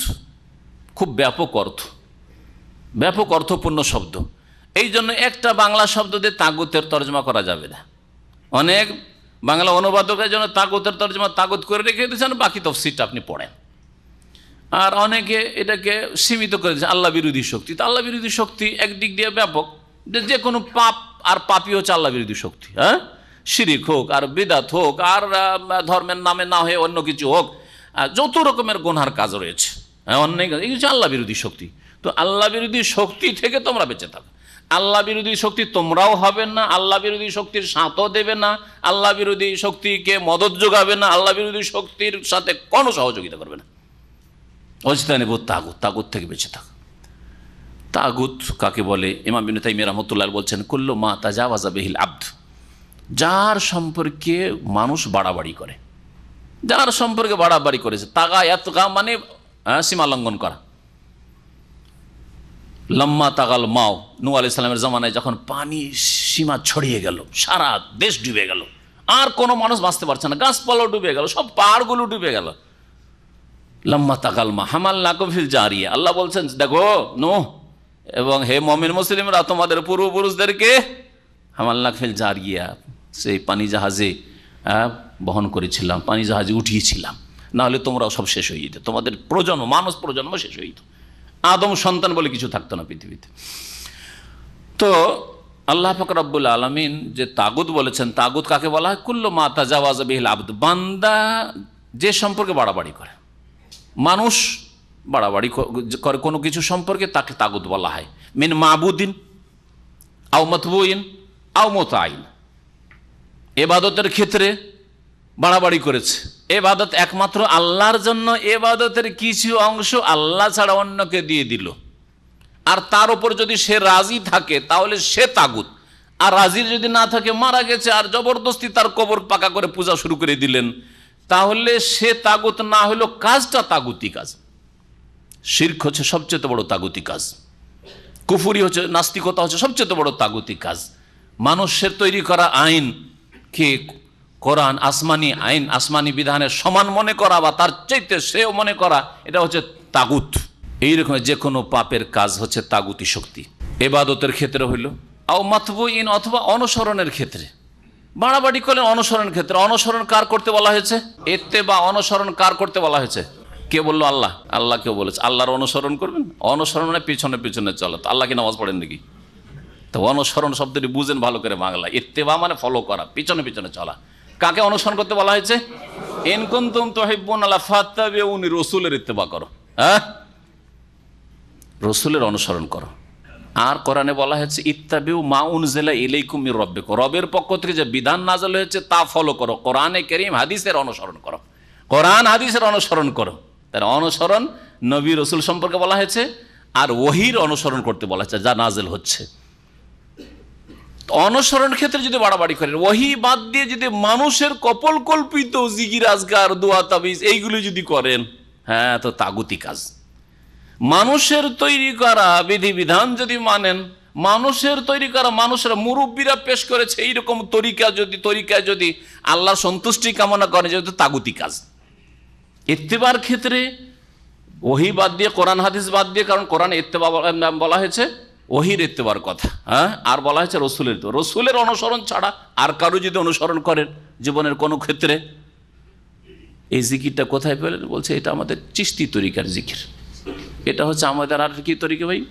S2: খুব ব্যাপক অর্থ, ব্যাপক অর্থপূর্ণ শব্দ। এই জন্য একটা বাংলা শব্দ দিয়ে তাগুতের তর্জমা করা যাবে না। অনেক বাংলা অনুবাদকের জন্য তাগুতের তর্জমা তাগুত করে রেখে দিয়েছেন, বাকি তফসিরটা আপনি পড়েন। আর অনেকে এটাকে সীমিত করে দিয়েছে আল্লাহ বিরোধী শক্তি। তো আল্লাহ বিরোধী শক্তি একদিক দিয়ে ব্যাপক, যে কোনো পাপ আর পাপই হচ্ছে আল্লাহ বিরোধী শক্তি। হ্যাঁ, শিরিক হোক আর বিদাত হোক আর ধর্মের নামে না হয়ে অন্য কিছু হোক, যত রকমের গুনহার কাজ রয়েছে, হ্যাঁ অন্যায় কাজ, এই হচ্ছে আল্লাহ বিরোধী শক্তি। তো আল্লাহ বিরোধী শক্তি থেকে তোমরা বেঁচে থাকো। আল্লাহ বিরোধী শক্তি তোমরাও হবে না, আল্লাহ বিরোধী শক্তির সাথও দেবে না, আল্লাহ বিরোধী শক্তিকে মদত যোগাবে না, আল্লাহ বিরোধী শক্তির সাথে কোনো সহযোগিতা করবে না। ওয়াজতানিবুত তাগুত, তাগুত থেকে বেঁচে থাকো। তাগুত কাকে বলে? ইমাম ইবনে তাইমিয়া রাহমাতুল্লাহ বলছেন, কুল্লু মা তাজাওয়াজা বিহিল আবদ, যার সম্পর্কে মানুষ বাড়াবাড়ি করে, যার সম্পর্কে বাড়াবাড়ি করেছে। তাগা ইয়াতগা মানে সীমা লঙ্ঘন করা। লম্মা তাগাল মাও, নূহ আলাইহিস সালামের জামানায় যখন পানি সীমা ছড়িয়ে গেল, সারা দেশ ডুবে গেল, আর কোনো মানুষ বাঁচতে পারছে না, গাছপালাও ডুবে গেল, সব পাহাড়গুলো ডুবে গেল। লম্মা তাগাল মা হামালনাকুম ফিল জারিয়া, আল্লাহ বলছেন দেখো নূহ এবং হে মুমিন মুসলিমরা, তোমাদের পূর্বপুরুষদেরকে হামালনাক ফিল জারিয়া, সেই পানি জাহাজে বহন করেছিলাম, পানি জাহাজে উঠিয়েছিলাম, নাহলে তোমরাও সব শেষ হয়ে যেত, তোমাদের প্রজন্ম, মানুষ প্রজন্ম শেষ হয়ে যেত, আদম সন্তান বলে কিছু থাকতো না পৃথিবীতে। তো আল্লাহ পাক রব্বুল আলামিন যে তাগুত বলেছেন, তাগুত কাকে বলা হয়? কুল্লু মা তাজাওয়াজা বিহিল আবদ, বান্দা যে সম্পর্কে বাড়াবাড়ি করে, মানুষ বাড়াবাড়ি করে কোনো কিছু সম্পর্কে, তাকে তাগুত বলা হয়। মিন মাবুদিন আও মাতবুইন আও মুতাইন, ইবাদতের ক্ষেত্রে বাড়াবাড়ি করেছে। ইবাদত একমাত্র আল্লাহর জন্য, ইবাদতের কিছু অংশ আল্লাহ ছাড়া অন্যকে দিয়ে দিল, আর তার উপর যদি সে রাজি থাকে তাহলে সে তাগুত। আর রাজি যদি না থাকে, মারা গেছে আর জবরদস্তি তার কবর পাকা করে পূজা শুরু করে দিলেন, তাহলে সে তাগুত না হলো, কাজটা তাগুতি কাজ। শিরক হচ্ছে সবচেয়ে বড় তাগুতি কাজ, কুফরি হচ্ছে, নাস্তিকতা হচ্ছে সবচেয়ে বড় তাগুতি কাজ। মানুষের তৈরি করা আইন কে কোরআন, আসমানি আইন, আসমানি বিধানের সমান মনে করা বা তার চাইতে সেও মনে করা, এটা হচ্ছে তাগুত। এইরকম যে কোনো পাপের কাজ হচ্ছে তাগুতি শক্তি। ইবাদতের ক্ষেত্রে হইল, আও মাতবুইন, অথবা অনুসরণের ক্ষেত্রে বাড়াবাড়ি করলেন। অনুসরণের ক্ষেত্রে, অনুসরণ কার করতে বলা হয়েছে? ইত্তেবা, অনুসরণ কার করতে বলা হয়েছে? কে বললো? আল্লাহ। আল্লাহ কেউ বলেছে আল্লাহর অনুসরণ করবেন? অনুসরণ মানে পিছনে পিছনে চলো। তো আল্লাহ কি নামাজ পড়েন নাকি? তো অনুসরণ শব্দটি বুঝেন ভালো করে বাংলা। ইত্তেবা মানে ফলো করা, পিছনে পিছনে চলা। কাকে অনুসরণ করতে বলা হয়েছে? ইন কুনতুম তুহিব্বুনাল্লাহ ফাত্তাবিউনি, রাসূলের ইত্তেবা করো, হ্যাঁ, রাসূলের অনুসরণ করো। আর কোরআনে বলা হয়েছে ইত্তাবিউ মা উনজিলা ইলাইকুম মির রাব্বিকুম, রবের পক্ষ থেকে যে বিধান নাযিল হয়েছে তা ফলো করো। কোরআনে কারীম, হাদিসের অনুসরণ করো, কোরআন হাদিসের অনুসরণ করো। তার অনুসরণ নবী রাসূল সম্পর্কে বলা হয়েছে, আর ওহীর অনুসরণ করতে বলা হয়েছে যা নাযিল হচ্ছে। অনুসরণ ক্ষেত্রে যদি বাড়াবাড়ি করেন, ওহী বাদ দিয়ে যদি মানুষের কল্পিত জিকির আজকার দোয়া তাবিজ এইগুলো যদি করেন, হ্যাঁ তো তাগুতি কাজ। মানুষের তৈরি করা বিধিবিধান যদি মানেন, মানুষের তৈরি করা, মানুষের মুরব্বীরা পেশ করেছে এইরকম তরিকা যদি আল্লাহর সন্তুষ্টি কামনা করে, যেহেতু তাগুতি কাজ। ইত্তেবার ক্ষেত্রে ওহী বাদ দিয়ে, কোরআন হাদিস বাদ দিয়ে, কারণ কোরআন ইত্তেবা বলা হয়েছে ওহীর ইত্তেবার কথা, হ্যাঁ, আর বলা হয়েছে রসুলের। তো রসুলের অনুসরণ ছাড়া আর কারো যদি অনুসরণ করেন জীবনের কোনো ক্ষেত্রে, এই জিকিরটা কোথায় পেলেন? বলছে এটা আমাদের চিশতি তরিকার জিকির। এটা হচ্ছে আমাদের আর কি তরিকা ভাই?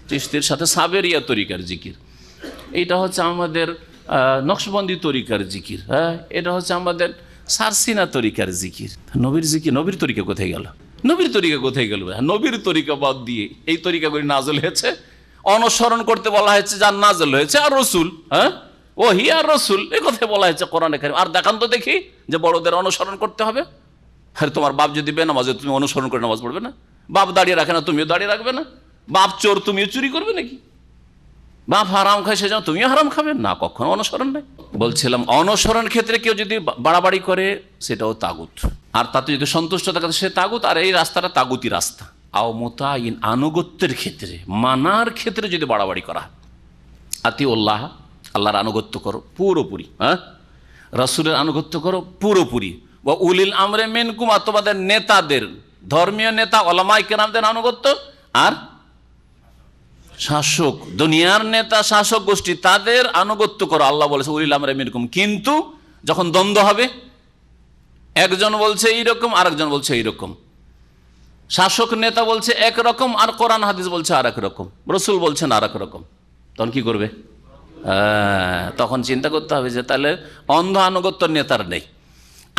S2: চিশতির সাথে সাবেরিয়া তরিকার জিকির। এইটা হচ্ছে আমাদের নকশবন্দি তরিকার জিকির। হ্যাঁ, এটা হচ্ছে আমাদের সারসিনা তরিকার জিকির। নবীর জিকির, নবীর তরিকা কোথায় গেল? নবীর তরিকা কোথায় গেল? নবীর তরিকা বাদ দিয়ে এই তরিকাগুলি নাজল হয়েছে, অনুসরণ করতে বলা হয়েছে যার নাজল হয়েছে আর রসুল, হ্যাঁ, ওহী আর রসুল, এই কথাই বলা হয়েছে কোরআনে কারীম। আর দেখান তো দেখি যে বড়দের অনুসরণ করতে হবে। আরে তোমার বাপ যদি বেনামাজ, তুমি অনুসরণ করে নামাজ পড়বে না? বাপ দাঁড়িয়ে রাখে না, তুমিও দাঁড়িয়ে রাখবে না? বাপ চোর, তুমিও চুরি করবে নাকি? বাপ হারাম খায়, সেজন্য তুমিও হারাম খাবে না? কখনো অনুসরণ নেই। বলছিলাম অনুসরণ ক্ষেত্রে কেউ যদি বাড়াবাড়ি করে সেটাও তাগুত, আর তাতে যদি সন্তুষ্ট থাকে সে তাগুত। আর এই রাস্তাটা তাগুতি রাস্তা। আও মুতাইন, আনুগত্যের ক্ষেত্রে, মানার ক্ষেত্রে যদি বাড়াবাড়ি করা, আতিউল্লাহ, আল্লাহর আনুগত্য করো পুরোপুরি, হ্যাঁ, রাসূলের আনুগত্য করো পুরোপুরি, বা উলিল আমরে মিনকুম, তোমাদের নেতাদের, ধর্মীয় নেতা উলামায়ে কেরামদের আনুগত্য, আর শাসক, দুনিয়ার নেতা শাসক গোষ্ঠী, তাদের আনুগত্য করো। আল্লাহ বলেছে উলিল আমরে মিনকুম। কিন্তু যখন দ্বন্দ্ব হবে, একজন বলছে এইরকম, আরেকজন বলছে এইরকম, শাসক নেতা বলছে একরকম আর কোরআন হাদিস বলছে আর এক রকম, রসুল বলছেন আর এক রকম, তখন কি করবে? তখন চিন্তা করতে হবে যে তাহলে অন্ধ আনুগত্য নেতার নেই।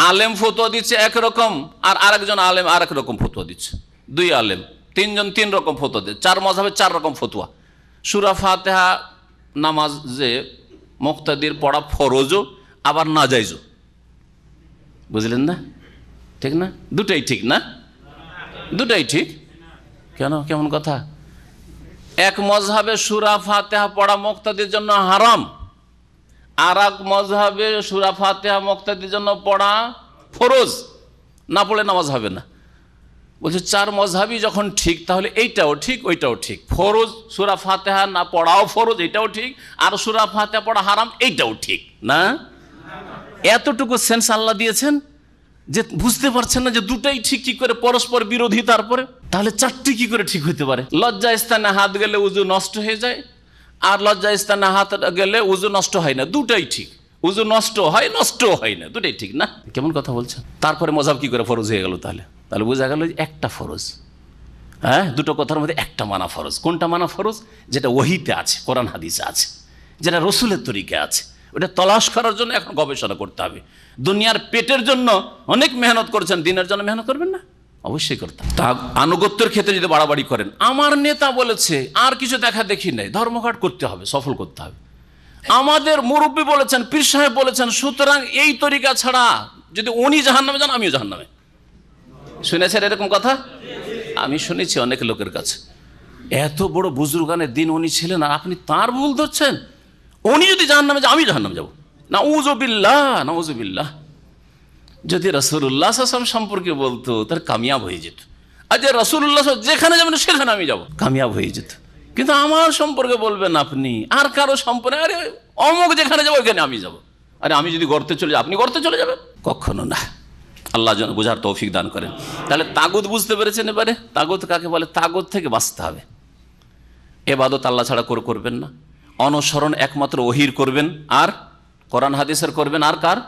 S2: আলেম ফতোয়া দিচ্ছে একরকম, আর আরেকজন আলেম আর এক রকম ফতোয়া দিচ্ছে। দুই আলেম, তিনজন তিন রকম ফতোয়া দিচ্ছে, চার মাযহাবে চার রকম ফতোয়া। সূরা ফাতিহা নামাজে মুক্তাদির পড়া ফরজও আবার নাজায়েজও, বুঝলেন না? ঠিক না? দুটাই ঠিক না? দুটাই ঠিক। কেন, কেমন কথা? এক মযহাবে সূরা ফাতিহা পড়া মুক্তাদির জন্য হারাম, আর এক মযহাবে সূরা ফাতিহা মুক্তাদির জন্য পড়া ফরজ, না পড়লে নামাজ হবে না। বলছে চার মযহাবই যখন ঠিক, তাহলে এইটাও ঠিক ওইটাও ঠিক। ফরজ সূরা ফাতিহা না পড়াও ফরজ, এটাও ঠিক, আর সূরা ফাতিহা পড়া হারাম, এইটাও ঠিক না? এতটুকু সেন্স আল্লাহ দিয়েছেন যে বুঝতে পারছেন না যে দুটাই ঠিক কি করে পরস্পর বিরোধী। তারপরে তাহলে চারটি কি করে ঠিক হইতে পারে? লজ্জা স্থানে হাত গেলে উযু নষ্ট হয়ে যায়, আর লজ্জা স্থানে হাত গেলে উযু নষ্ট হয় না, দুটাই ঠিক। উযু নষ্ট হয়, নষ্টও হয় না, দুটাই ঠিক না? কেমন কথা বলছেন? তারপরে মযহাব কি করে ফরজ হয়ে গেল? তাহলে বোঝা গেল একটা ফরজ, হ্যাঁ, দুটো কথার মধ্যে একটা মানা ফরজ। কোনটা মানা ফরজ? যেটা ওহীতে আছে, কোরআন হাদিসে আছে, যেটা রসুলের তরিকা আছে। ওটা তলাশ করার জন্য এখন গবেষণা করতে হবে। দুনিয়ার পেটের জন্য অনেক মেহনত করছেন, দিনের জন্য মেহনত করবেন না? অবশ্যই করতে হবে। তা আনুগত্যের ক্ষেত্রে যদি বাড়াবাড়ি করেন, আমার নেতা বলেছে, আর কিছু দেখা দেখি নেই, ধর্মঘট করতে হবে, সফল করতে হবে। আমাদের মুরব্বী বলেছেন, পীর সাহেব বলেছেন, সুতরাং এই তরিকা ছাড়া যদি উনি জাহান্নামে যান, আমিও জাহান্নামে। শুনেছেন এরকম কথা? আমি শুনেছি অনেক লোকের কাছে। এত বড় বুজুর্গানের দিন উনি ছিলেন, আর আপনি তার ভুল ধরছেন। উনি যদি জাহান্নামে যান, আমি জাহান্নামে যাব। নাউযুবিল্লাহ, নাউযুবিল্লাহ। যদি রাসূলুল্লাহ সাল্লাল্লাহু আলাইহি ওয়াসাল্লাম সম্পর্কে বলতো, তার কামিয়াব হয়ে যেত। আর যে রাসূলুল্লাহ যেখানে যাবেন সেখানে আমি যাব, কামিয়াব হয়ে যেত। কিন্তু আমার সম্পর্কে বলবেন আপনি, আর কারো সম্পর্কে, আরে অমুক যেখানে যাবো ওইখানে আমি যাব। আরে আমি যদি গর্তে চলে যাই, আপনি গর্তে চলে যাবেন? কখনো না। আল্লাহ যেন বোঝার তৌফিক দান করেন। তাহলে তাগুত বুঝতে পেরেছেন এবারে? তাগুত কাকে বলে? তাগুত থেকে বাঁচতে হবে। ইবাদত আল্লাহ ছাড়া করবেন না। অনুসরণ একমাত্র ওহীর করবেন, আর কোরআন হাদিসের করবেন, আর কার?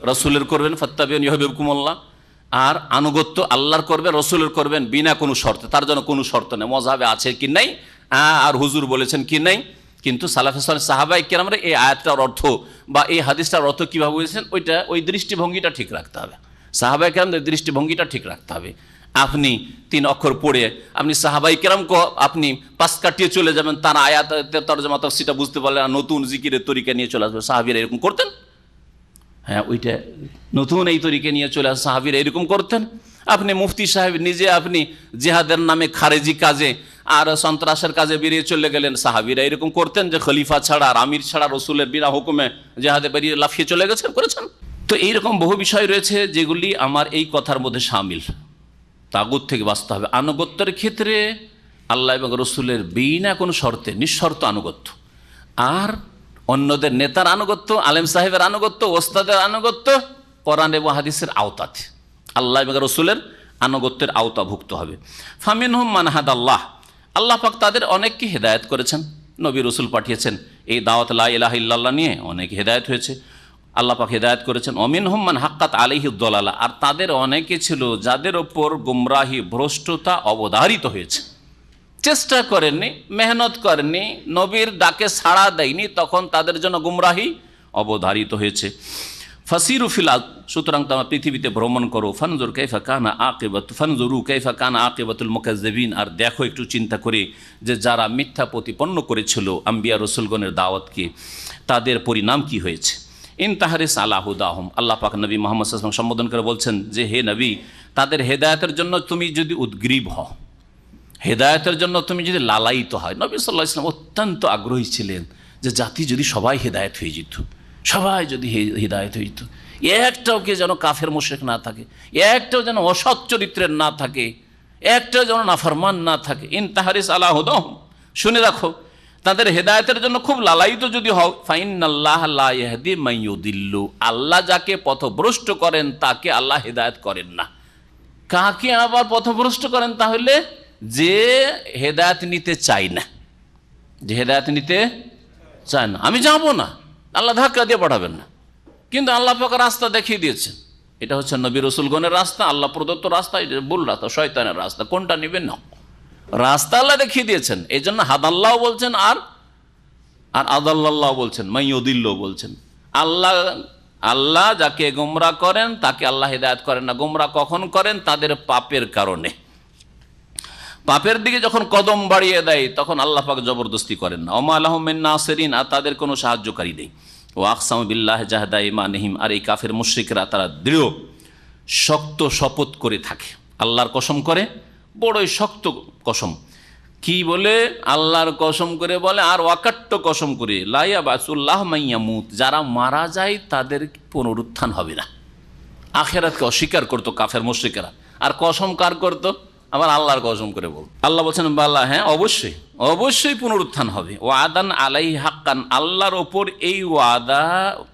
S2: রসুলের করবেন। ফাত্তাবিউনি ইউহিব্বুকুমুল্লাহ। আর আনুগত্য আল্লাহর করবেন, রসুলের করবেন, বিনা কোনো শর্তে। তার জন্য কোনো শর্ত নেই, মযহাবে আছে কি নাই, আর হুজুর বলেছেন কি নাই। কিন্তু সালাফে সালেহ সাহাবায়ে কেরামরা এই আয়াতটার অর্থ বা এই হাদিসটার অর্থ কীভাবে বুঝেছেন, ওই দৃষ্টিভঙ্গিটা ঠিক রাখতে হবে। সাহাবায়ে কেরামদের দৃষ্টিভঙ্গিটা ঠিক রাখতে হবে। আপনি 3 অক্ষর পড়ে আপনি সাহাবায়ে কেরামকে আপনি পাশ কাটিয়ে চলে যাবেন, তার আয়াতের তরজমা তাফসীরটা বুঝতে পারলেন, নতুন জিকিরের তরিকা নিয়ে চলে আসবে। সাহাবীরা এরকম করতেন? হ্যাঁ, ওইটা নতুন এই তরিকা নিয়ে চলে আসে, সাহাবীরা এরকম করতেন। আপনি মুফতি সাহেব নিজে আপনি জিহাদের নামে খারেজি কাজে আর সন্ত্রাসের কাজে বেরিয়ে চলে গেলেন। সাহাবীরা এরকম করতেন যে খলিফা ছাড়া আর আমির ছাড়া রসুলের বিনা হুকুমে জেহাদে বেরিয়ে লাফিয়ে চলে গেছেন, করেছেন। তো এইরকম বহু বিষয় রয়েছে যেগুলি আমার এই কথার মধ্যে শামিল। তাগুত থেকে বাঁচতে হবে। আনুগত্যের ক্ষেত্রে আল্লাহ এবং রসুলের বিনা কোনো শর্তে নিঃশর্ত আনুগত্য, আর অন্যদের নেতার আনুগত্য, আলেম সাহেবের আনুগত্য, ওস্তাদের আনুগত্য কোরআন এবং হাদিসের আওতাতে, আল্লাহ এবং রসুলের আনুগত্যের আওতাভুক্ত হবে। ফামিনহুম মান হাদাল্লাহ, আল্লাহ পাক তাদের অনেককে হেদায়েত করেছেন, নবী রসুল পাঠিয়েছেন এই দাওয়াত লা ইলাহা ইল্লাল্লাহ নিয়ে, অনেক হেদায়েত হয়েছে, আল্লাহ পাক হেদায়েত করেছেন। অমিনহুম মান হাক্কাত আলাইহি দালালা, আর তাদের অনেকে ছিল যাদের ওপর গুমরাহি ভ্রষ্টতা অবধারিত হয়েছে, চেষ্টা করেননি, মেহনত করেননি, নবীর ডাকে সাড়া দেয়নি, তখন তাদের জন্য গুমরাহি অবধারিত হয়েছে। ফাসিরু ফিল আরদ, সুতরাং তোমরা পৃথিবীতে ভ্রমণ করো। ফানজুরু কাইফা কানা আকিবাতুল মুকাজ্জিবিন, আর দেখো একটু চিন্তা করে যে যারা মিথ্যা প্রতিপন্ন করেছিল আম্বিয়া রসুলগণের দাওয়াতকে, তাদের পরিণাম কি হয়েছে। ইনতাহারিস আলা হুদাহুম, আল্লাহ পাক নবী মুহাম্মদ সাল্লাল্লাহু আলাইহি ওয়াসাল্লাম সম্বোধন করে বলছেন যে হে নবী, তাদের হেদায়েতের জন্য তুমি যদি উদ্গ্রীব হও, হেদায়েতের জন্য তুমি যদি লালায়িত হয়। নবী সাল্লাল্লাহু আলাইহি ওয়াসাল্লাম অত্যন্ত আগ্রহী ছিলেন যে জাতি যদি সবাই হেদায়েত হয়ে যেত, সবাই যদি হিদায়ত হইত, একটাও কে যেন কাফের মুশরিক না থাকে, একটাও যেন অসৎ চরিত্রের না থাকে, একটাও যেন নাফরমান না থাকে। ইনতাহারিস আলা হুদাহুম, শুনে রাখো তাদের হেদায়েতের জন্য খুব লালায়িত যদি হও। ফাইনাল্লাহ লা ইয়াহদি মান ইউদিল্লু, আল্লাহ যাকে পথভ্রষ্ট করেন তাকে আল্লাহ হেদায়েত করেন না। কাকে আবার পথভ্রষ্ট করেন? তাহলে যে হেদায়েত নিতে চায় না, যে হেদায়েত নিতে চায় না, আমি যাবো না, আল্লাহ ধাক্কা দিয়ে পাঠাবেন না, কিন্তু আল্লাহ পাক রাস্তা দেখিয়ে দিয়েছেন, এটা হচ্ছে নবী রসুলগণের রাস্তা, আল্লাহ প্রদত্ত রাস্তা, এটা ভুল রাস্তা, শয়তানের রাস্তা, কোনটা নেবেন না, রাস্তা আল্লাহ দেখিয়ে দিয়েছেন। এই জন্য হাদাল্লাহ বলছেন আর আদাল্লাহ বলছেন, মাইয়ুদিল্লাহ বলছেন। আল্লাহ যাকে গোমরা করেন তাকে আল্লাহ হিদায়াত করেন না। গোমরা কখন করেন? তাদের পাপের কারণে। পাপের দিকে যখন কদম বাড়িয়ে দেয় তখন আল্লাহ পাক জবরদস্তি করেন না। ওমা লাহুম মিন নাসিরিন, আর তাদের কোনো সাহায্যকারী নেই। ও আকসামু বিল্লাহি জাহদা ঈমানিহিম, আর এই কাফের মুশরিকরা তারা দৃঢ় শক্ত শপথ করে থাকে, আল্লাহর কসম করে, বড়ই শক্ত কসম। কি বলে? আল্লাহর কসম করে বলে, আর ওয়াকাট্ট কসম করে, লা ইয়াবাসুল্লাহ মান ইয়ামুত, যারা মারা যায় তাদের পুনরুত্থান হবে না। আখিরাতকে অস্বীকার করতো কাফের মুশরিকরা, আর কসম কার করতো? আবার আল্লাহর কসম করে বল। আল্লাহ বলছেন বাল্লাহ, হ্যাঁ অবশ্যই অবশ্যই পুনরুত্থান হবে। ওয়াদান আলাইহি হাক্কান, আল্লাহর ওপর এই ওয়াদা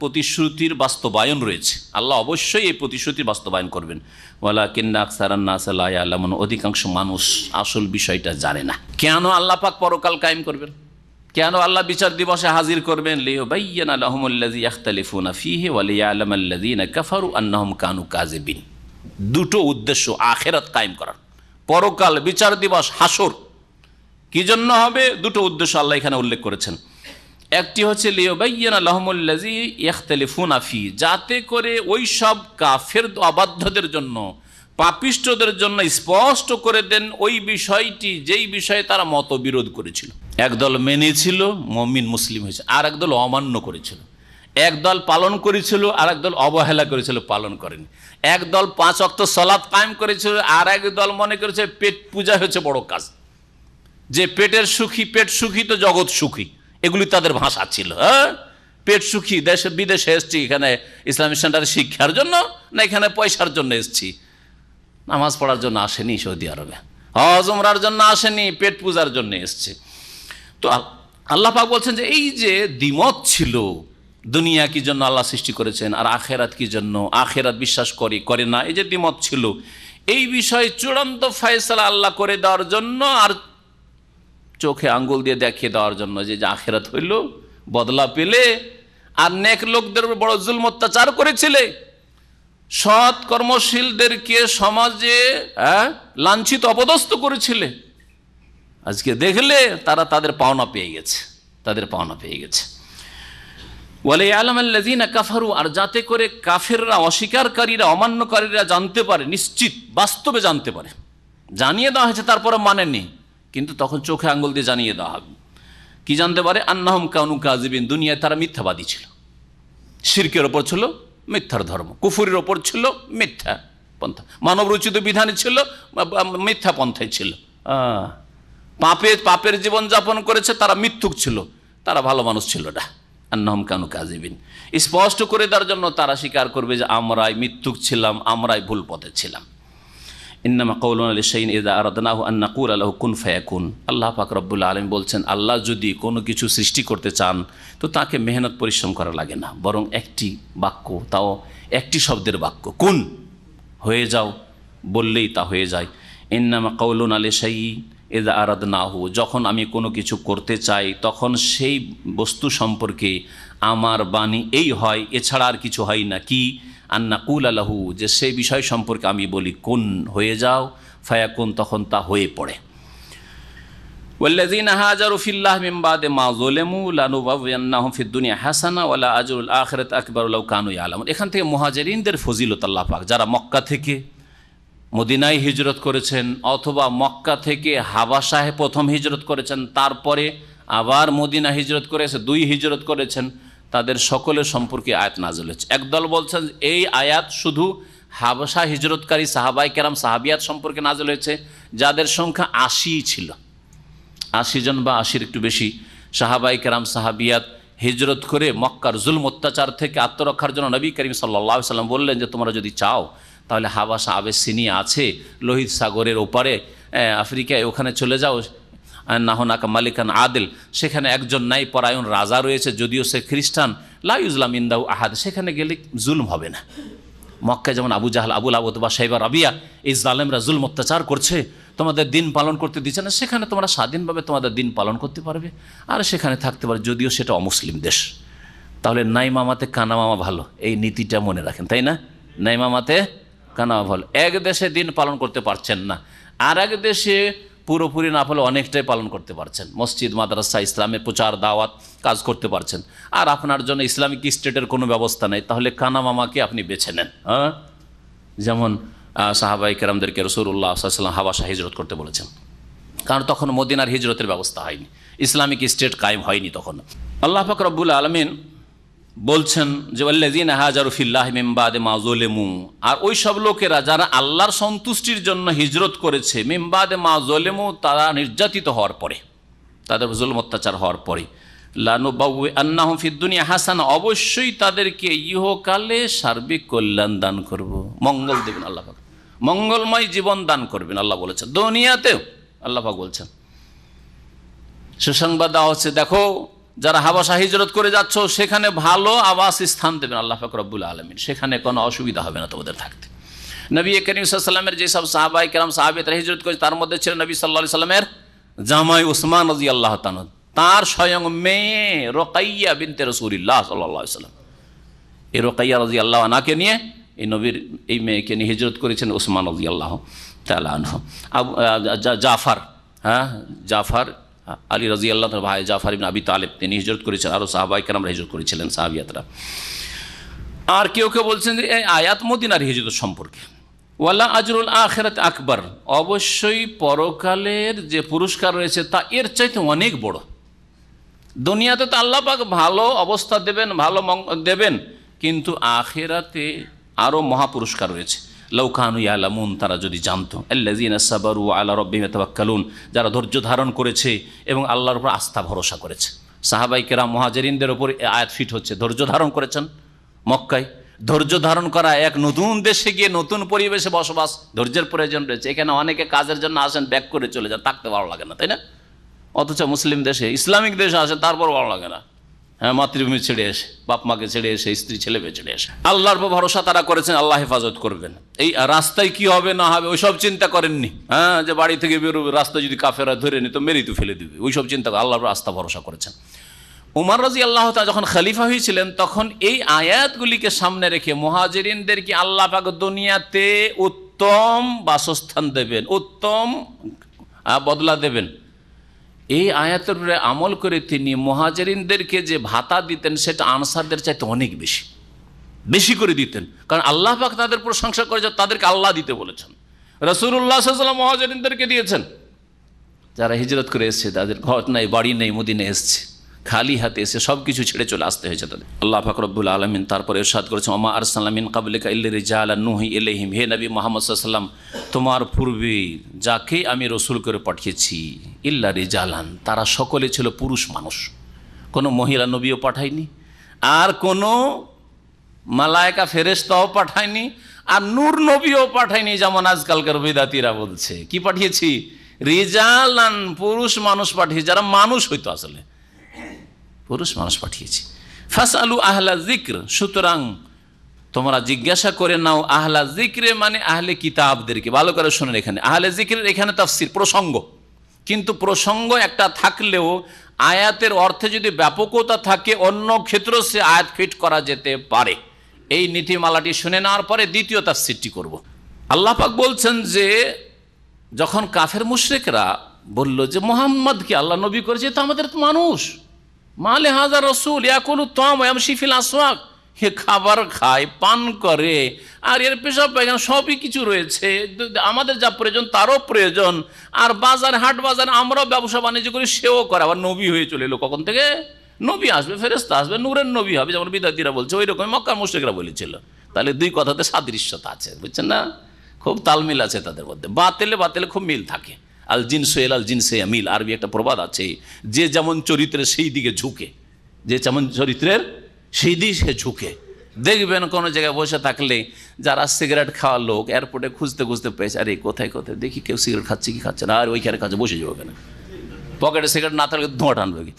S2: প্রতিশ্রুতির বাস্তবায়ন রয়েছে, আল্লাহ অবশ্যই এই প্রতিশ্রুতির বাস্তবায়ন করবেন। ওয়ালাকিন্না আকসারান নাস লা ইয়ালামুন, অধিকাংশ মানুষ আসল বিষয়টা জানে না। কেন আল্লাহ পাক পরকাল কায়েম করবেন? কেন আল্লাহ বিচার দিবসে হাজির করবেন? লিয়ুবাইয়িনা লাহুমুল্লাযী ইখতালিফুনা ফীহি ওয়া লিয়ালামাল্লাযীনা কাফারু আন্নাহুম কানু কাযিবিন। দুটো উদ্দেশ্য আখিরাত কায়েম করার, পরকাল বিচার দিবস হাসর কি জন্য হবে? দুটো উদ্দেশ্য আল্লাহ এখানে উল্লেখ করেছেন। একটি হচ্ছে লিয়ুবাইয়িনা লাহুমুল্লাযী ইখতালিফুনা ফী, যাতে করে ওই সব কাফের অবাধ্যদের জন্য, পাপিষ্ঠদের জন্য স্পষ্ট করে দেন ওই বিষয়টি যেই বিষয়ে তারা মতবিরোধ করেছিল। একদল মেনেছিল, মুমিন মুসলিম হয়েছে, আর একদল অমান্য করেছিল। একদল পালন করেছিল, আর একদল অবহেলা করেছিল, পালন করেনি। একদল 5 ওয়াক্ত সালাত কায়েম করেছিল, আর একদল মনে করেছে পেট পূজা হচ্ছে বড় কাজ, যে পেটের সুখী, পেট সুখী তো জগৎ সুখী, এগুলি তাদের ভাষা ছিল। হ্যাঁ, পেট সুখী, দেশে বিদেশে এসছি এখানে ইসলামিক সেন্টারে শিক্ষার জন্য, না এখানে পয়সার জন্য এসছি, নামাজ পড়ার জন্য আসেনি সৌদি আরবে, হজ উমরার জন্য আসেনি, পেট পূজার জন্য এসছে। তো আল্লাহ পাক বলছেন যে এই যে দ্বিমত ছিল, দুনিয়া কি জন্য আল্লাহ সৃষ্টি করেছেন আর আখেরাত কি জন্য, আখেরাত বিশ্বাস করে না, এই যে দ্বিমত ছিল, এই বিষয়ে চূড়ান্ত ফয়সালা আল্লাহ করে দেওয়ার জন্য আর চোখে আঙ্গুল দিয়ে দেখিয়ে দেওয়ার জন্য যে আখেরাত হইল, বদলা পেলে, আর নেক লোকদের বড় জুলম অত্যাচার করেছিলে, সৎ কর্মশীলদেরকে সমাজে লাঞ্ছিত অপদস্থ করেছিলে, আজকে দেখলে তারা তাদের পাওনা পেয়ে গেছে, তাদের পাওনা পেয়ে গেছে। ওয়ালিয়ালামাল্লাযীনা কাফারু, আর যাতে করে কাফেররা, অস্বীকারীরা, অমান্যকারীরা জানতে পারে, নিশ্চিত বাস্তবে জানতে পারে। জানিয়ে দেওয়া হয়েছে তারপরে মানেনি, কিন্তু তখন চোখে আঙ্গুল দিয়ে জানিয়ে দেওয়া হবে। কি জানতে পারে? আন্নাহুম কানু কাযিবিন, দুনিয়ায় তারা মিথ্যাবাদী ছিল, শিরকের ওপর ছিল মিথ্যার ধর্ম, কুফুরের ওপর ছিল মিথ্যা পন্থা, মানব রচিত বিধানে ছিল মিথ্যা পন্থায় ছিল। পাপের জীবনযাপন করেছে, তারা মিথ্যুক ছিল, তারা ভালো মানুষ ছিল না। আন্নাহুম কানু কাযিবিন, স্পষ্ট করে দেওয়ার জন্য তারা স্বীকার করবে যে আমরাই মিথ্যুক ছিলাম, আমরাই ভুল পথে ছিলাম। ইন্নামা কাউলুনা লিশাইইন ইযা আরাদনাহু আন নাকুলা লাহু কুন ফায়াকুন। আল্লাহ পাক রব্বুল আলামিন বলছেন, আল্লাহ যদি কোনো কিছু সৃষ্টি করতে চান তো তাকে মেহনত পরিশ্রম করা লাগে না, বরং একটি বাক্য, তাও একটি শব্দের বাক্য, কুন, হয়ে যাও, বললেই তা হয়ে যায়। ইন্নামা কাউলুনা লিশাইইন ইযা আরাদনাহু, যখন আমি কোনো কিছু করতে চাই তখন সেই বস্তু সম্পর্কে আমার বাণী এই হয়, এছাড়া আর কিছু হয় না। কি? আন নাকুলা লাহু, যে সেই বিষয় সম্পর্কে আমি বলি কুন, হয়ে যাও, ফায়াকুন, তখন তা হয়ে পড়ে। ওয়াল্লাযীনা হাজারু ফিল্লাহি মিন বাদি মা যুলিমু লানুবাওয়িয়ান্নাহুম ফিদ দুনিয়া হাসানা ওয়া লা আজরুল আখিরাতি আকবার লাউ কানু ইয়ালামুন। এখান থেকে মুহাজিরিনদের ফজিলত আল্লাহ পাক, যারা মক্কা থেকে মদিনায় হিজরত করেছেন অথবা মক্কা থেকে হাবাসাহে প্রথম হিজরত করেছেন, তারপরে আবার মদিনা হিজরত করেছে, 2 হিজরত করেছেন, তাদের সকলের সম্পর্কে আয়াত নাযিল হয়েছে। একদল বলছেন এই আয়াত শুধু হাবাসা হিজরতকারী সাহাবায়ে কেরাম সাহাবিয়াত সম্পর্কে নাযিল হয়েছে, যাদের সংখ্যা 80 ছিল, 80 জন বা 80-র একটু বেশি সাহাবায়ে কেরাম সাহাবিয়াত হিজরত করে মক্কার জুলম অত্যাচার থেকে আত্মরক্ষার জন্য নবী করিম সাল্লাল্লাহু আলাইহি ওয়াসাল্লাম বললেন যে তোমরা যদি চাও তাহলে হাবাসা আবেসিনিয়া আছে লোহিত সাগরের ওপারে আফ্রিকায়, ওখানে চলে যাও, না হোনাকা মালিকান আদিল, সেখানে একজন ন্যায় পরায়ণ রাজা রয়েছে, যদিও সে খ্রিস্টান, লা ইউজলাম ইনদাহু আহাদ, সেখানে গেলে জুলম হবে না। মক্কায় যেমন আবু জাহল, আবুল আবদ বা সাইবা রাবিয়া, এই জালেমরা জুলম অত্যাচার করছে, তোমাদের দিন পালন করতে দিচ্ছে না, সেখানে তোমরা স্বাধীনভাবে তোমাদের দিন পালন করতে পারবে আর সেখানে থাকতে পারবে, যদিও সেটা অমুসলিম দেশ। তাহলে নাই মামাতে কানা মামা ভালো, এই নীতিটা মনে রাখেন, তাই না? নাই মামাতে কানা মামা ভালো। এক দেশে দিন পালন করতে পারছেন না, আর এক দেশে পুরোপুরি না হলে অনেকটাই পালন করতে পারছেন, মসজিদ মাদ্রাসা ইসলামের প্রচার দাওয়াত কাজ করতে পারছেন, আর আপনার জন্য ইসলামিক স্টেটের কোনো ব্যবস্থা নেই, তাহলে কানা মামাকে আপনি বেছে নেন। হ্যাঁ, যেমন সাহাবায়ে কেরামদেরকে রাসূলুল্লাহ সাল্লাল্লাহু আলাইহি ওয়াসাল্লাম হাবাসা হিজরত করতে বলেছেন, কারণ তখন মদিনার হিজরতের ব্যবস্থা হয়নি, ইসলামিক স্টেট কায়েম হয়নি তখন। আল্লাহ পাক রব্বুল আলামিন বলছেন যে ওয়াল্লাযীনা হাজারু ফিল্লাহি মিন বাদি মা যুলিমু, আর ওই সব লোকেরা যারা আল্লাহর সন্তুষ্টির জন্য হিজরত করেছে, মিন বাদি মা যুলিমু, তারা নির্যাতিত হওয়ার পরে, তাদের জুলম অত্যাচার হওয়ার পরে, লানুবাওয়িআন্নাহুম ফিদ দুনিয়া হাসানা, অবশ্যই তাদেরকে ইহকালে সার্বিক কল্যাণ দান করব, মঙ্গল দেবেন আল্লাহ পাক, মঙ্গলময় জীবন দান করবেন আল্লাহ বলেছেন, দুনিয়াতেও আল্লাহ পাক বলছেন। সুসংবাদ দেওয়া হচ্ছে, দেখো যারা হাবাসা হিজরত করে যাচ্ছ সেখানে ভালো আবাস স্থান দেবেন আল্লাহ পাক রব্বুল আলামিন, সেখানে কোনো অসুবিধা হবে না তোমাদের থাকতে। নবী করিম সাল্লাল্লাহু আলাইহি ওয়াসাল্লামের যেসব সাহাবায়ে কেরাম সাহাবিয়াতরা হিজরত করেছে তার মধ্যে ছিলেন নবী সাল্লাল্লাহু আলাইহি ওয়াসাল্লামের জামাই উসমান রাদিয়াল্লাহু তাআলা, তার স্বয়ং মেয়ে রুকাইয়া বিনতে রাসূলুল্লাহ সাল্লাল্লাহু আলাইহি ওয়াসাল্লাম, এই রুকাইয়া রাদিয়াল্লাহু আনহাকে নিয়ে এই নবীর এই মেয়েকে নিয়ে হিজরত করেছেন উসমান রাদিয়াল্লাহু তাআলা আনহু। জাফর আলী রাদিয়াল্লাহু তাআলা ভাই জাফর ইবনে আবি তালেব, তিনি হিজরত করেছেন, আরও সাহাবায়ে কেরামরা হিজরত করেছিলেন সাহাবিয়াতরা। আর কেউ কেউ বলছেন যে এই আয়াত মদিনার হিজরত সম্পর্কে, ওয়ালা আজরুল আখিরাত আকবার, অবশ্যই পরকালের যে পুরস্কার রয়েছে তা এর চাইতে অনেক বড়। দুনিয়াতে তো আল্লাহ পাক ভালো অবস্থা দেবেন, ভালো দেবেন, কিন্তু আখিরাতে আরও মহাপুরস্কার রয়েছে। লাউ কানু ইয়ালামুন, তারা যদি জানতো, আল্লাযীনা সাবারু আলা রাব্বিহিম ইয়াতাওয়াক্কালুন, যারা ধৈর্য ধারণ করেছে এবং আল্লাহর উপর আস্থা ভরসা করেছে। সাহাবায়ে কেরাম মুহাজিরিনদের উপর আয়াত ফিট হচ্ছে, ধৈর্য ধারণ করেছেন মক্কায়। ধৈর্য ধারণ করা, এক নতুন দেশে গিয়ে নতুন পরিবেশে বসবাস, ধৈর্যের প্রয়োজন রয়েছে। এখানে অনেকে কাজের জন্য আসেন, ব্যাক করে চলে যান, থাকতে ভালো লাগে না, তাই না? অথচ মুসলিম দেশে, ইসলামিক দেশে আসেন, তারপর ভালো লাগে না। হ্যাঁ, মাতৃভূমি ছেড়ে এসে, বাপ মাকে ছেড়ে এসে, স্ত্রী ছেলে মেয়ে ছেড়ে এসে আল্লাহর উপর ভরসা তারা করেছেন, আল্লাহ হেফাজত করবেন। এই রাস্তায় কি হবে না হবে ওইসব চিন্তা করেননি। হ্যাঁ, যে বাড়ি থেকে বেরোবে, রাস্তায় যদি কাফেরা ধরে নি তো মেরেই তো ফেলে দিবে, ওইসব চিন্তা করে আল্লাহর উপর আস্থা ভরসা করেছেন। উমর রাদিয়াল্লাহু তাআলা যখন খলিফা হয়েছিলেন তখন এই আয়াতগুলিকে সামনে রেখে মুহাজিরিনদেরকে আল্লাহ পাক দুনিয়াতে উত্তম বাসস্থান দেবেন, উত্তম বদলা দেবেন, এই আয়াতের উপরে আমল করে তিনি মুহাজিরিনদেরকে যে ভাতা দিতেন সেটা আনসারদের চাইতে অনেক বেশি বেশি করে দিতেন, কারণ আল্লাহ পাক তাদের প্রশংসা করে যে তাদেরকে আল্লাহ দিতে বলেছেন। রাসূলুল্লাহ সাল্লাল্লাহু আলাইহি ওয়াসাল্লাম মুহাজিরিনদেরকে দিয়েছেন, যারা হিজরত করে এসেছে, তাদের ঘর নেই, বাড়ি নেই, মদিনায় এসেছে, খালি হাতে এসে সব কিছু ছেড়ে চলে আসতে হয়েছে তাদের। আল্লাহ পাক রব্বুল আলামিন তারপরে ইরশাদ করেছেন, ওমা আরসালনা মিন ক্বাবলিকা ইল্লা রিজালান নুহি ইলাইহিম, হে নবী মুহাম্মদ সাল্লাল্লাহু আলাইহি ওয়াসাল্লাম, তোমার পূর্বে যাকে আমি রসুল করে পাঠিয়েছি ইল্লা রিজালান, তারা সকলে ছিল পুরুষ মানুষ, কোনো মহিলা নবীও পাঠায়নি, আর কোনো মালায়েকা ফেরেশতাও পাঠায়নি, আর নূর নবীও পাঠায়নি, যেমন আজকালকার বিদাতিরা বলছে। কি পাঠিয়েছি? রিজালান, পুরুষ মানুষ পাঠিয়েছি, যারা মানুষ হইতো, আসলে পুরুষ মানুষ পাঠিয়েছি। ফাসআলু আহলা যিকর, সুতরাং তোমরা জিজ্ঞাসা করে নাও আহলা যিকরে মানে আহলে কিতাবদেরকে। ভালো করে শুনেন, এখানে আহলে যিকরের এখানে তাফসীর প্রসঙ্গ, কিন্তু প্রসঙ্গ একটা থাকলেও আয়াতের অর্থে যদি ব্যাপকতা থাকে অন্য ক্ষেত্র সে আয়াত ফিট করা যেতে পারে। এই নীতিমালাটি শুনে নেওয়ার পরে দ্বিতীয় তাফসীরটি করব। আল্লাহ পাক বলছেন যে যখন কাফের মুশরিকরা বলল যে মুহাম্মদকে আল্লাহ নবী করেছে, তো আমাদের তো মানুষ, মালে হাজার রসুল ইয়াকুলু তাম ইয়ামশি ফিল আসওয়াক, হে খাবার খায়, পান করে, আর এর পেশাব পায়খানা সবই কিছু রয়েছে, আমাদের যা প্রয়োজন তারও প্রয়োজন, আর বাজার হাট বাজার আমরাও ব্যবসা বাণিজ্য করি, সেও করে, আবার নবী হয়ে চলে এলো। কখন থেকে? নবী আসবে, ফেরেশতা আসবে, নূরের নবী হবে, যেমন বিদাতিরা বলছে, ওই রকম মক্কার মুশরিকরা বলেছিল। তাহলে দুই কথাতে সাদৃশ্যতা আছে, বুঝছেন না? খুব তালমিল আছে তাদের মধ্যে, বাতেলে বাতেলে খুব মিল থাকে। আল জিনসু এল আল জিনসে মিল, আরবি একটা প্রবাদ আছে, যে যেমন চরিত্রের সেই দিকে ঝুঁকে, যে যেমন চরিত্রের সেই দিকে সে ঝুঁকে। দেখবেন কোনো জায়গায় বসে থাকলে যারা সিগারেট খাওয়ার লোক এয়ারপোর্টে খুঁজতে খুঁজতে পেয়েছে, আরে কোথায় কোথায় দেখি কেউ সিগারেট খাচ্ছে কি খাচ্ছে না, আর ওইখানে কাছে বসে যাবো, কেন পকেটে সিগারেট না থাকলে ধোঁয়া টানবে, কি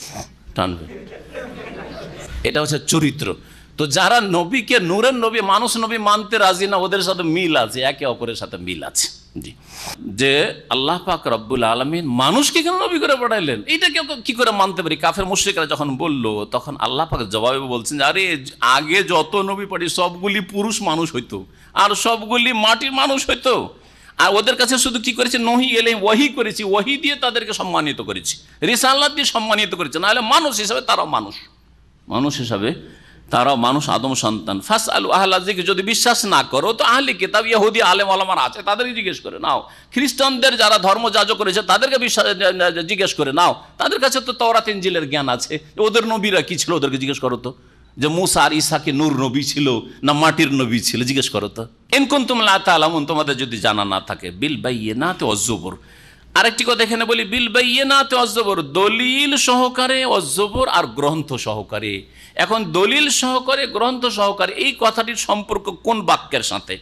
S2: টানবে। এটা হচ্ছে চরিত্র। তো যারা নবীকে নূরের নবী, মানুষ নবী মানতে রাজি না, ওদের সাথে মিল আছে, একে অপরের সাথে মিল আছে। জি, যে আল্লাহ পাক রব্বুল আলামিন মানুষকে কেন নবী করে পাঠাইলেন, এইটা কেউ কি করে মানতে পারি? কাফের মুশরিকরা যখন বলল, তখন আল্লাহ পাক জবাবে বলছেন, আরে আগে যত নবী পাঠি সবগুলি পুরুষ মানুষ হইতো, আর সবগুলি মাটির মানুষ হইতো, আর ওদের কাছে শুধু কি করেছে? নহি এলে ওয়াহি করেছি, ওয়াহি দিয়ে তাদেরকে সম্মানিত করেছি, রিসালাত দিয়ে সম্মানিত করেছে, নাহলে মানুষ হিসাবে তারাও মানুষ, মানুষ হিসাবে তারাও মানুষ, আদম সন্তান। ফাসআলু আহলা যিকর, যদি বিশ্বাস না করো তো আহলে কিতাব ইহুদি আলেম ওলামারা আছে, তাদেরকে জিজ্ঞেস করে নাও। খ্রিস্টানদের যারা ধর্মযাজক করেছে তাদেরকে জিজ্ঞেস করে নাও, তাদের কাছে তো তাওরাত ইনজিলের জ্ঞান আছে। ওদের নবীরা কি ছিল ওদেরকে জিজ্ঞেস করো তো, যে মুসা আর ঈসাকে নূর নবী ছিল না মাটির নবী ছিল, জিজ্ঞেস করো তো। ইন কুনতুম লা তা'লামুন, তোমাদের যদি জানা না থাকে। বিল বাইয়িনাতি ওয়াজ জুবুর, আরেকটি কথা এখানে বলি, বিল বাইয়িনাতি ওয়াজ জুবুর, দলিল সহকারে, ওয়াজ জুবুর আর গ্রন্থ সহকারে। এখন দলিল সহকারে, গ্রন্থ সহকারে, এই কথাটির সম্পর্ক কোন বাক্যের সাথে?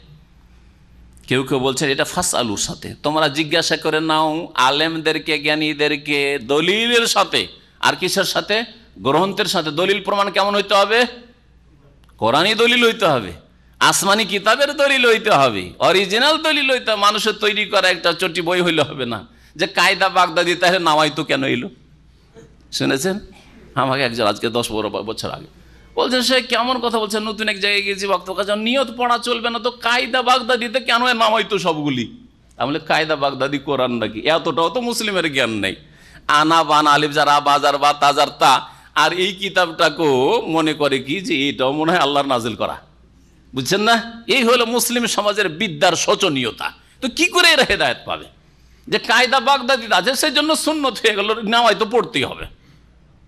S2: কেউ কেউ বলছেন এটা ফাসআলুর সাথে, তোমরা জিজ্ঞাসা করে নাও আলেমদেরকে, জ্ঞানীদেরকে, দলিলের সাথে। আর কিসের সাথে? গ্রন্থের সাথে। দলিল প্রমাণ কেমন হইতে হবে? কোরআনী দলিল হইতে হবে, আসমানি কিতাবের দলিল হইতে হবে, অরিজিনাল দলিল হইতে হবে। মানুষের তৈরি করা একটা চটি বই হইলে হবে না, যে কায়দা বাগদাদি তাহলে নামাইতো কেন এলো। শুনেছেন? আমাকে একজন আজকে 10-12 বছর আগে বলছেন, সে কেমন কথা বলছেন, নতুন এক জায়গায় গিয়েছি বক্তব্য কাছে, নিয়ত পড়া চলবে না, তো কায়দা বাগদাদিতে কেন নামাইতো সবগুলি? তাহলে কায়দা বাগদাদি কোরআন নাকি? এতটাও তো মুসলিমের জ্ঞান নেই। আনা বান আলিফ যারা বাজার বা তাজার তা, আর এই কিতাবটাকেও মনে করে কি যে এটাও মনে হয় আল্লাহর নাজিল করা, বুঝছেন না? এই হলো মুসলিম সমাজের বিদ্যার শোচনীয়তা। তো কি করে এরা হেদায়েত পাবে? যে কায়দা বাগদাদি আছে, সেই জন্য সুন্নত হয়ে গেল, নামাই তো পড়তেই হবে।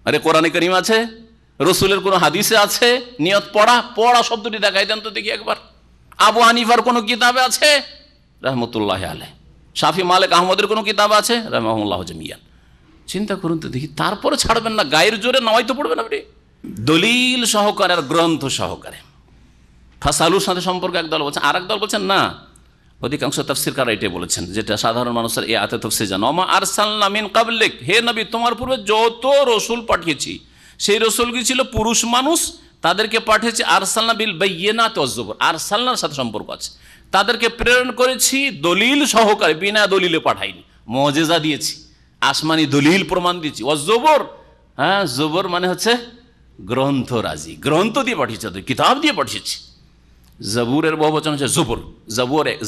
S2: আরে কোরআনে কারীম আছে, রসুলের কোনো হাদিসে আছে নিয়ত পড়া? পড়া শব্দটি দেখাই দেন তো দেখি একবার। আবু হানিফার কোনো কিতাবে আছে রহমতুল্লাহ আলাইহ, শাফি মালিক আহমদের কোনো কিতাব আছে রাহিমাহুল্লাহ জামিয়ান। চিন্তা করুন তো দেখি, তারপরে ছাড়বেন না, গায়ের জোরে নামাই তো পড়বেন আপনি। দলিল সহকারে আর গ্রন্থ সহকারে। ফাসআলুর সাথে সম্পর্ক একদল বলছেন, আর একদল বলছেন না, অধিকাংশ তাফসীরকাররা এটাই বলেছেন, যেটা সাধারণ মানুষের এই আয়াতে তাফসীর জানো, ওমা আরসালনা মিন ক্বাবলিক, হে নবী তোমার পূর্বে যত রসুল পাঠিয়েছি সেই রসুলগুলি ছিল পুরুষ মানুষ, তাদেরকে পাঠিয়েছি আরসালনা বিল বাইয়িনাতি ওয়াজ জুবুর, আরসালনার সাথে সম্পর্ক আছে, তাদেরকে প্রেরণ করেছি দলিল সহকারে, বিনা দলিলে পাঠাইনি, মুজিজা দিয়েছি, আসমানি দলিল প্রমাণ দিয়েছি। ওয়াজ জুবুর, হ্যাঁ জুবুর মানে হচ্ছে গ্রন্থ রাজি, গ্রন্থ দিয়ে পাঠিয়েছি, কিতাব দিয়ে পাঠিয়েছি। জবুরের বহুবচন হচ্ছে জবুর,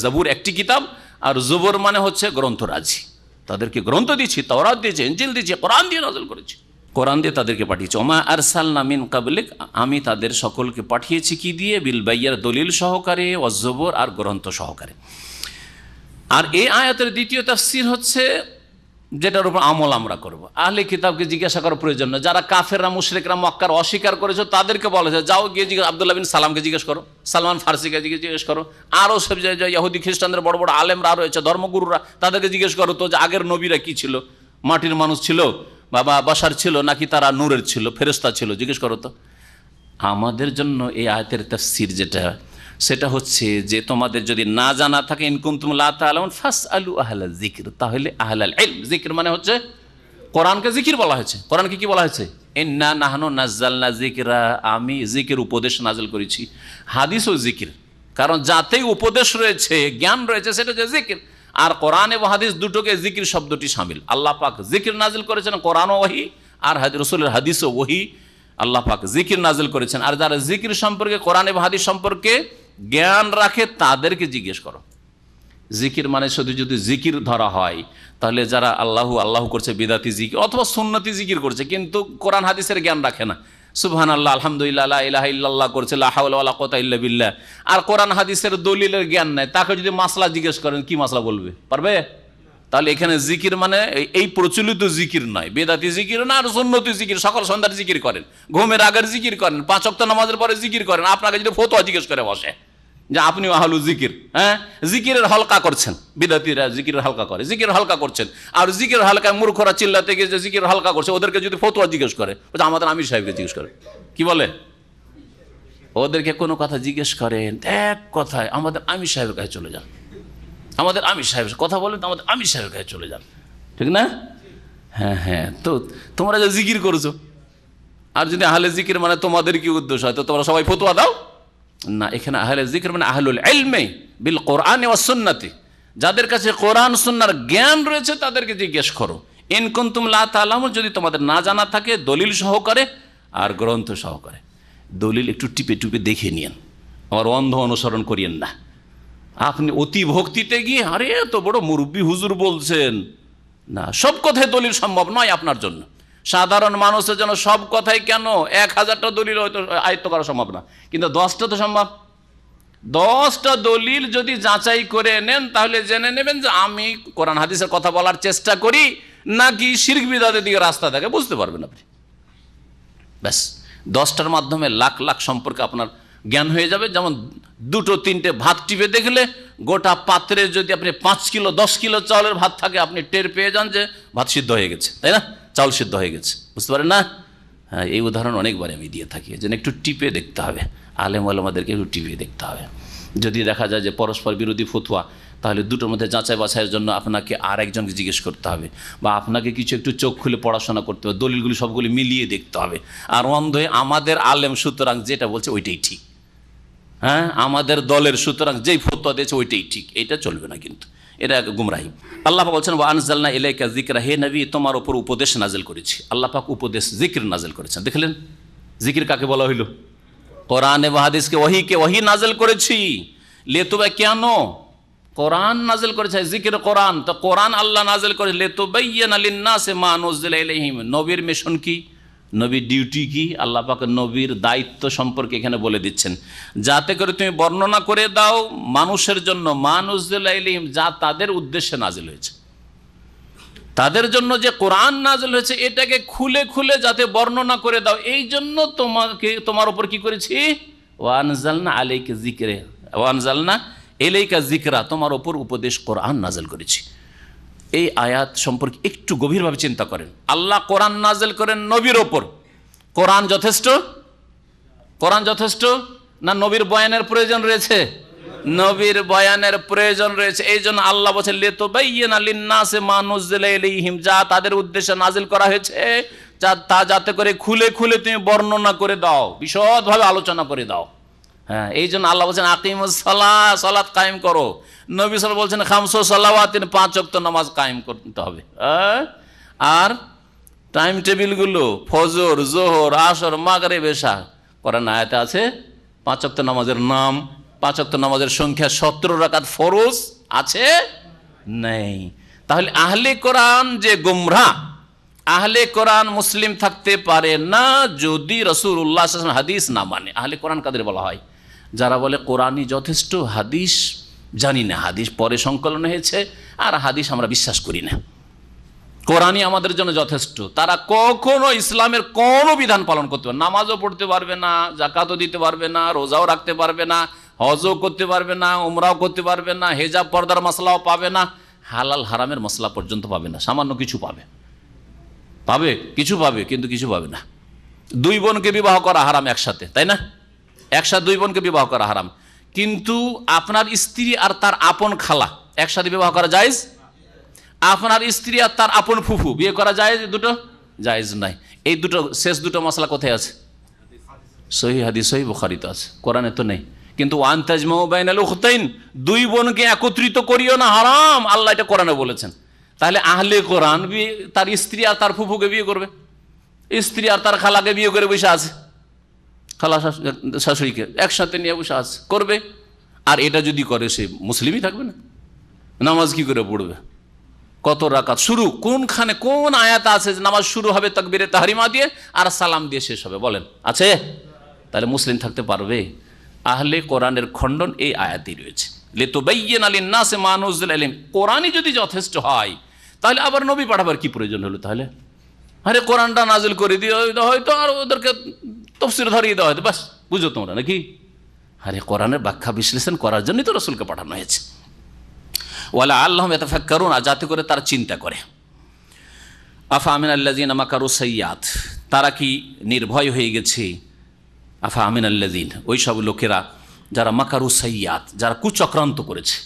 S2: জবুর একটি কিতাব, আর জবুর মানে হচ্ছে গ্রন্থরাজি। তাদেরকে গ্রন্থ দিয়েছি, তাওরাত দিয়েছি, ইনজিল দিয়েছি, কোরআন দিয়ে নাযিল করেছি, কোরআন দিয়ে তাদেরকে পাঠিয়েছি। ওমা আরসালনা মিন ক্বাবলিক, আমি তাদের সকলকে পাঠিয়েছি কি দিয়ে? বিল বাইয়ির, দলিল সহকারে, ওয়াজ জবুর আর গ্রন্থ সহকারে। আর এই আয়াতের দ্বিতীয় তাফসীর হচ্ছে, যেটার উপর আমল আমরা করব, আহলে কিতাবকে জিজ্ঞাসা করার প্রয়োজন না। যারা কাফেররা মুশরিকরা মক্কার অস্বীকার করেছে তাদেরকে বলা যায়, যাও গিয়ে জিজ্ঞেস, আব্দুল্লাহ বিন সালামকে জিজ্ঞেস করো, সালমান ফার্সিকে জিজ্ঞেস করো, আরও সব ইহুদি খ্রিস্টানদের বড় বড় আলেমরা রয়েছে, ধর্মগুরুরা, তাদেরকে জিজ্ঞেস করো তো যে আগের নবীরা কি ছিল, মাটির মানুষ ছিল, বাবা বাশার ছিল, নাকি তারা নূরের ছিল, ফেরেশতা ছিল? জিজ্ঞেস করো তো। আমাদের জন্য এই আয়াতের তাফসীর যেটা, সেটা হচ্ছে যে তোমাদের যদি না জানা থাকে, ইন কুনতুম লা তা'লামুন ফাসআলু আহলাল যিকর, তাহলে আহলাল ইলম। যিকর মানে হচ্ছে কোরআনকে জিকির বলা হয়েছে। কোরআনকে কি বলা হয়েছে? ইন্না নাহনু নাযালনা যিকরা, আমি জিকির উপদেশ নাযিল করেছি। হাদিসও জিকির, কারণ যাতেই উপদেশ রয়েছে, জ্ঞান রয়েছে, সেটা হচ্ছে জিকির। আর কোরআন এবং হাদিস দুটোকে জিকির শব্দটি শামিল। আল্লাহ পাক জিকির নাযিল করেছেন, কোরআনও ওহী, আর রাসূলের হাদিসও ওহী। আল্লাহ পাক জিকির নাযিল করেছেন। আর যারা জিকির সম্পর্কে, কোরআন এবং হাদিস সম্পর্কে জ্ঞান রাখে, তাদেরকে জিজ্ঞেস করো। জিকির মানে শুধু যদি জিকির ধরা হয়, তাহলে যারা আল্লাহু আল্লাহু করছে বিদাতি জিকির অথবা সুন্নতি জিকির করছে, কিন্তু কোরআন হাদিসের জ্ঞান রাখে না, সুবহানাল্লাহ আলহামদুলিল্লাহ লা ইলাহা ইল্লাল্লাহ করছে, লা হাওলা ওয়ালা কুওয়াতা ইল্লা বিল্লাহ, আর কোরআন হাদিসের দলিলের জ্ঞান নাই, তাকে যদি মাসলা জিজ্ঞেস করেন, কি মাসলা বলবে? পারবে? তাহলে এখানে জিকির মানে এই প্রচলিত জিকির নয়, বেদাতি জিকির না, আর সুন্নতি জিকির। সকাল সন্ধ্যার জিকির করেন, ঘুমের আগের জিকির করেন, 5 ওয়াক্ত নামাজের পরে জিকির করেন। আপনাকে যদি ফতোয়া জিজ্ঞেস করে বসে যে আপনিও আহলু জিকির, হ্যাঁ, জিকিরের হালকা করছেন, বিদাতিরা জিকিরের হালকা করে, জিকির হালকা করছেন, আর জিকির হালকায় মূর্খরা চিল্লাতে গিয়ে যে জিকির হালকা করছে, ওদেরকে যদি ফতোয়া জিজ্ঞেস করে, আমাদের আমির সাহেবকে জিজ্ঞেস করে, কি বলে? ওদেরকে কোনো কথা জিজ্ঞেস করেন, এক কথায় আমাদের আমির সাহেবের কাছে চলে যান, আমাদের আমির সাহেব কথা বলেন, আমাদের আমির সাহেবের কাছে চলে যান, ঠিক না? হ্যাঁ হ্যাঁ, তো তোমরা যে জিকির করছো, আর যদি আহলে জিকির মানে তোমাদের কি উদ্দেশ্য হয়, তো তোমরা সবাই ফতোয়া দাও না। এখানে আহলে জিকির মানে আহলুল ইলমি বিল কোরআন ওয়াস সুন্নতি, যাদের কাছে কোরআন সুন্নাহর জ্ঞান রয়েছে, তাদেরকে জিজ্ঞেস করো। ইন কুনতুম লা তা'লামুন, যদি তোমাদের না জানা থাকে, দলিল সহকারে আর গ্রন্থ সহকারে। দলিল একটু টিপে টিপে দেখে নিয়েন, আমার অন্ধ অনুসরণ করিয়েন না। আপনি অতি ভক্তিতে গিয়ে আরে এত বড় মুরব্বী হুজুর বলছেন, না, সব কথাই দলিল সম্ভব নয় আপনার জন্য। সাধারণ মানুষের জন্য সব কথাই কেন, 1000টা দলিল হয়তো আয়ত্ত করা সম্ভব না, কিন্তু 10টা তো সম্ভব। 10টা দলিল যদি যাচাই করে নেন, তাহলে জেনে নেবেন যে আমি কোরআন হাদিসের কথা বলার চেষ্টা করি নাকি শিরক বিদআতের দিকে রাস্তা থাকে, বুঝতে পারবেন আপনি। ব্যাস, 10টার মাধ্যমে লাখ লাখ সম্পর্কে আপনার জ্ঞান হয়ে যাবে। যেমন 2-3টে ভাত টিপে দেখলে, গোটা পাত্রে যদি আপনি 5 কিলো 10 কিলো চাউলের ভাত থাকে, আপনি টের পেয়ে যান যে ভাত সিদ্ধ হয়ে গেছে, তাই না? চাউল সিদ্ধ হয়ে গেছে, বুঝতে পারেন না? হ্যাঁ, এই উদাহরণ অনেকবার আমি দিয়ে থাকি, যেন একটু টিপে দেখতে হবে, আলেম ওলামাদেরকে একটু টিপে দেখতে হবে। যদি দেখা যায় যে পরস্পর বিরোধী ফতোয়া, তাহলে দুটোর মধ্যে যাচাই বাছাইয়ের জন্য আপনাকে আর একজনকে জিজ্ঞেস করতে হবে, বা আপনাকে কিছু একটু চোখ খুলে পড়াশোনা করতে হবে, দলিলগুলি সবগুলি মিলিয়ে দেখতে হবে। আর অন্ধ হয়ে আমাদের আলেম সুতরাং যেটা বলছে ওইটাই ঠিক, হ্যাঁ, আমাদের দলের সুতরাং যেই ফতোয়া দিয়েছে ওইটাই ঠিক, এটা চলবে না, কিন্তু এটা গুমরাহি। আল্লাহ পাক বলছেন ওয়া আনজালনা ইলাইকা যিকরা, হে নবী তোমার উপর উপদেশ নাজিল করেছি। আল্লাহ পাক উপদেশ জিকির নাজিল করেছেন। দেখলেন জিকির কাকে বলা হইল? কোরআন এবং হাদিসকে, ওহীকে ওহী নাজিল করেছি। লেতুবা, কেন কোরআন নাজিল করেছে? জিকির কোরআন, তো কোরআন আল্লাহ নাজিল করে লিতুবাইয়িনা লিন-নাসি মা নুজিলা ইলাইহিম। নবীর মিশন কি, নবীর ডিউটি কি, আল্লাহ পাক নবীর দায়িত্ব সম্পর্কে এখানে বলে দিচ্ছেন, যাতে করে তুমি বর্ণনা করে দাও মানুষের জন্য মা নুজিলা ইলাইহিম, যা তাদের উদ্দেশ্যে নাজিল হয়েছে, তাদের জন্য যে কোরআন নাজিল হয়েছে এটাকে খুলে খুলে যাতে বর্ণনা করে দাও, এই জন্য তোমার উপর কি করেছি? ওয়া আনজালনা আলাইকা যিকরা, ওয়া আনজালনা ইলাইকা যিকরা, তোমার উপর উপদেশ কোরআন নাজিল করেছি। এই আয়াত সম্পর্কে একটু গভীরভাবে চিন্তা করেন। আল্লাহ কোরআন নাজিল করেন নবীর ওপর, কোরআন যথেষ্ট? কোরআন যথেষ্ট না নবীর বয়ানের প্রয়োজন রয়েছে? নবীর বয়ানের প্রয়োজন রয়েছে। এই জন্য আল্লাহ বলছেন লিতুবাইয়িনা লিন-নাসি মা নুজিলা ইলাইহিম, যা তাদের উদ্দেশ্যে নাজিল করা হয়েছে তা যাতে করে খুলে খুলে তুমি বর্ণনা করে দাও, বিশদভাবে আলোচনা করে দাও। হ্যাঁ, এই জন্য আল্লাহ বলছেন আকিমুস সালাহ, সালাত কায়েম করো। নবী সাল্লাল্লাহু আলাইহি ওয়াসাল্লাম বলছেন খামসু সালাওয়াতিন, 5 ওয়াক্ত নামাজ কায়েম করতে হবে। আর টাইম টেবিলগুলো ফজর, জোহর, আসর, মাগরিব, এশা, কোরআন আয়াতে আছে 5 ওয়াক্ত নামাজের নাম, 5 ওয়াক্ত নামাজের সংখ্যা, 17 রাকাত ফরজ আছে নেই। তাহলে আহলে কোরআন যে গুমরাহ, আহলে কোরআন মুসলিম থাকতে পারে না যদি রাসূলুল্লাহ সাল্লাল্লাহু আলাইহি ওয়াসাল্লাম হাদিস না মানে। আহলে কোরআন কাদের বলা হয়? যারা বলে কোরআনই যথেষ্ট, হাদিস জানি না, হাদিস পরে সংকলন হয়েছে, আর হাদিস আমরা বিশ্বাস করি না, কোরআনই আমাদের জন্য যথেষ্ট। তারা কখনো ইসলামের কোনো বিধান পালন করতে পারবে না, নামাজও পড়তে পারবে না, যাকাতও দিতে পারবে না, রোজাও রাখতে পারবে না, হজও করতে পারবে না, উমরাও করতে পারবে না, হেজাব পর্দার মশলাও পাবে না, হালাল হারামের মশলা পর্যন্ত পাবে না, সামান্য কিছু পাবে, পাবে, কিছু পাবে, কিন্তু কিছু পাবে না। দুই বোনকে বিবাহ করা হারাম একসাথে, তাই না? একসাথে দুই বোনকে বিবাহ করা হারাম, কিন্তু আপনার স্ত্রী আর তার আপন খালা একসাথে বিবাহ করা জায়েজ? আপনার স্ত্রী আর তার আপন ফুফু বিয়ে করা জায়েজ? দুটো জায়েজ নাই। এই দুটো শেষ দুটো মশলা কোথায় আছে? সহিহ হাদিস, সহিহ বুখারীতে আছে, কোরআনে তো নেই। কিন্তু ওয়ান তাজমাউ বাইনাল উখতাইন, দুই বোনকে একত্রিত করিও না, হারাম, আল্লাহ এটা কোরআনে বলেছেন। তাহলে আহলে কোরআন তার স্ত্রী আর তার ফুফুকে বিয়ে করবে, স্ত্রী আর তার খালাকে বিয়ে করে বসে আছে, খালা শাশুড়িকে একসাথে নিয়ে বসে আছে, করবে। আর এটা যদি করে সে মুসলিমই থাকবে না, নামাজ কি করে পড়বে? কত রাকাত শুরু, কোনখানে কোন আয়াত আছে যে নামাজ শুরু হবে তাকবীরে তাহরিমা দিয়ে আর সালাম দিয়ে শেষ হবে? বলেন, আছে? তাহলে মুসলিম থাকতে পারবে? আহলে কোরআনের খণ্ডন এই আয়াতেই রয়েছে, লিতুবাইয়িনা লিন-নাসি মা নুজিলা ইলাইহিম। কোরআনই যদি যথেষ্ট হয় তাহলে আবার নবী পাঠাবার কি প্রয়োজন হলো? তাহলে আরে কোরআনটা নাজিল করে দিয়ে হয়তো আর ওদেরকে তাফসীর ধরিয়ে দেওয়া হয়তো, বাস বুঝো তোমরা নাকি? আরে কোরআনের ব্যাখ্যা বিশ্লেষণ করার জন্যই তো রাসূলকে পাঠানো হয়েছে। ওয়ালা আল্লাহুম ইয়াতাফাক্কারুন, যাতে করে তারা চিন্তা করে। আফা আমিনাল্লাযিনা মাকারু সাইয়্যাত, তারা কি নির্ভয় হয়ে গেছে? আফা আমিনাল্লাযিন, ওই সব লোকেরা যারা মাকারু সাইয়্যাত, যারা কুচক্রান্ত করেছে,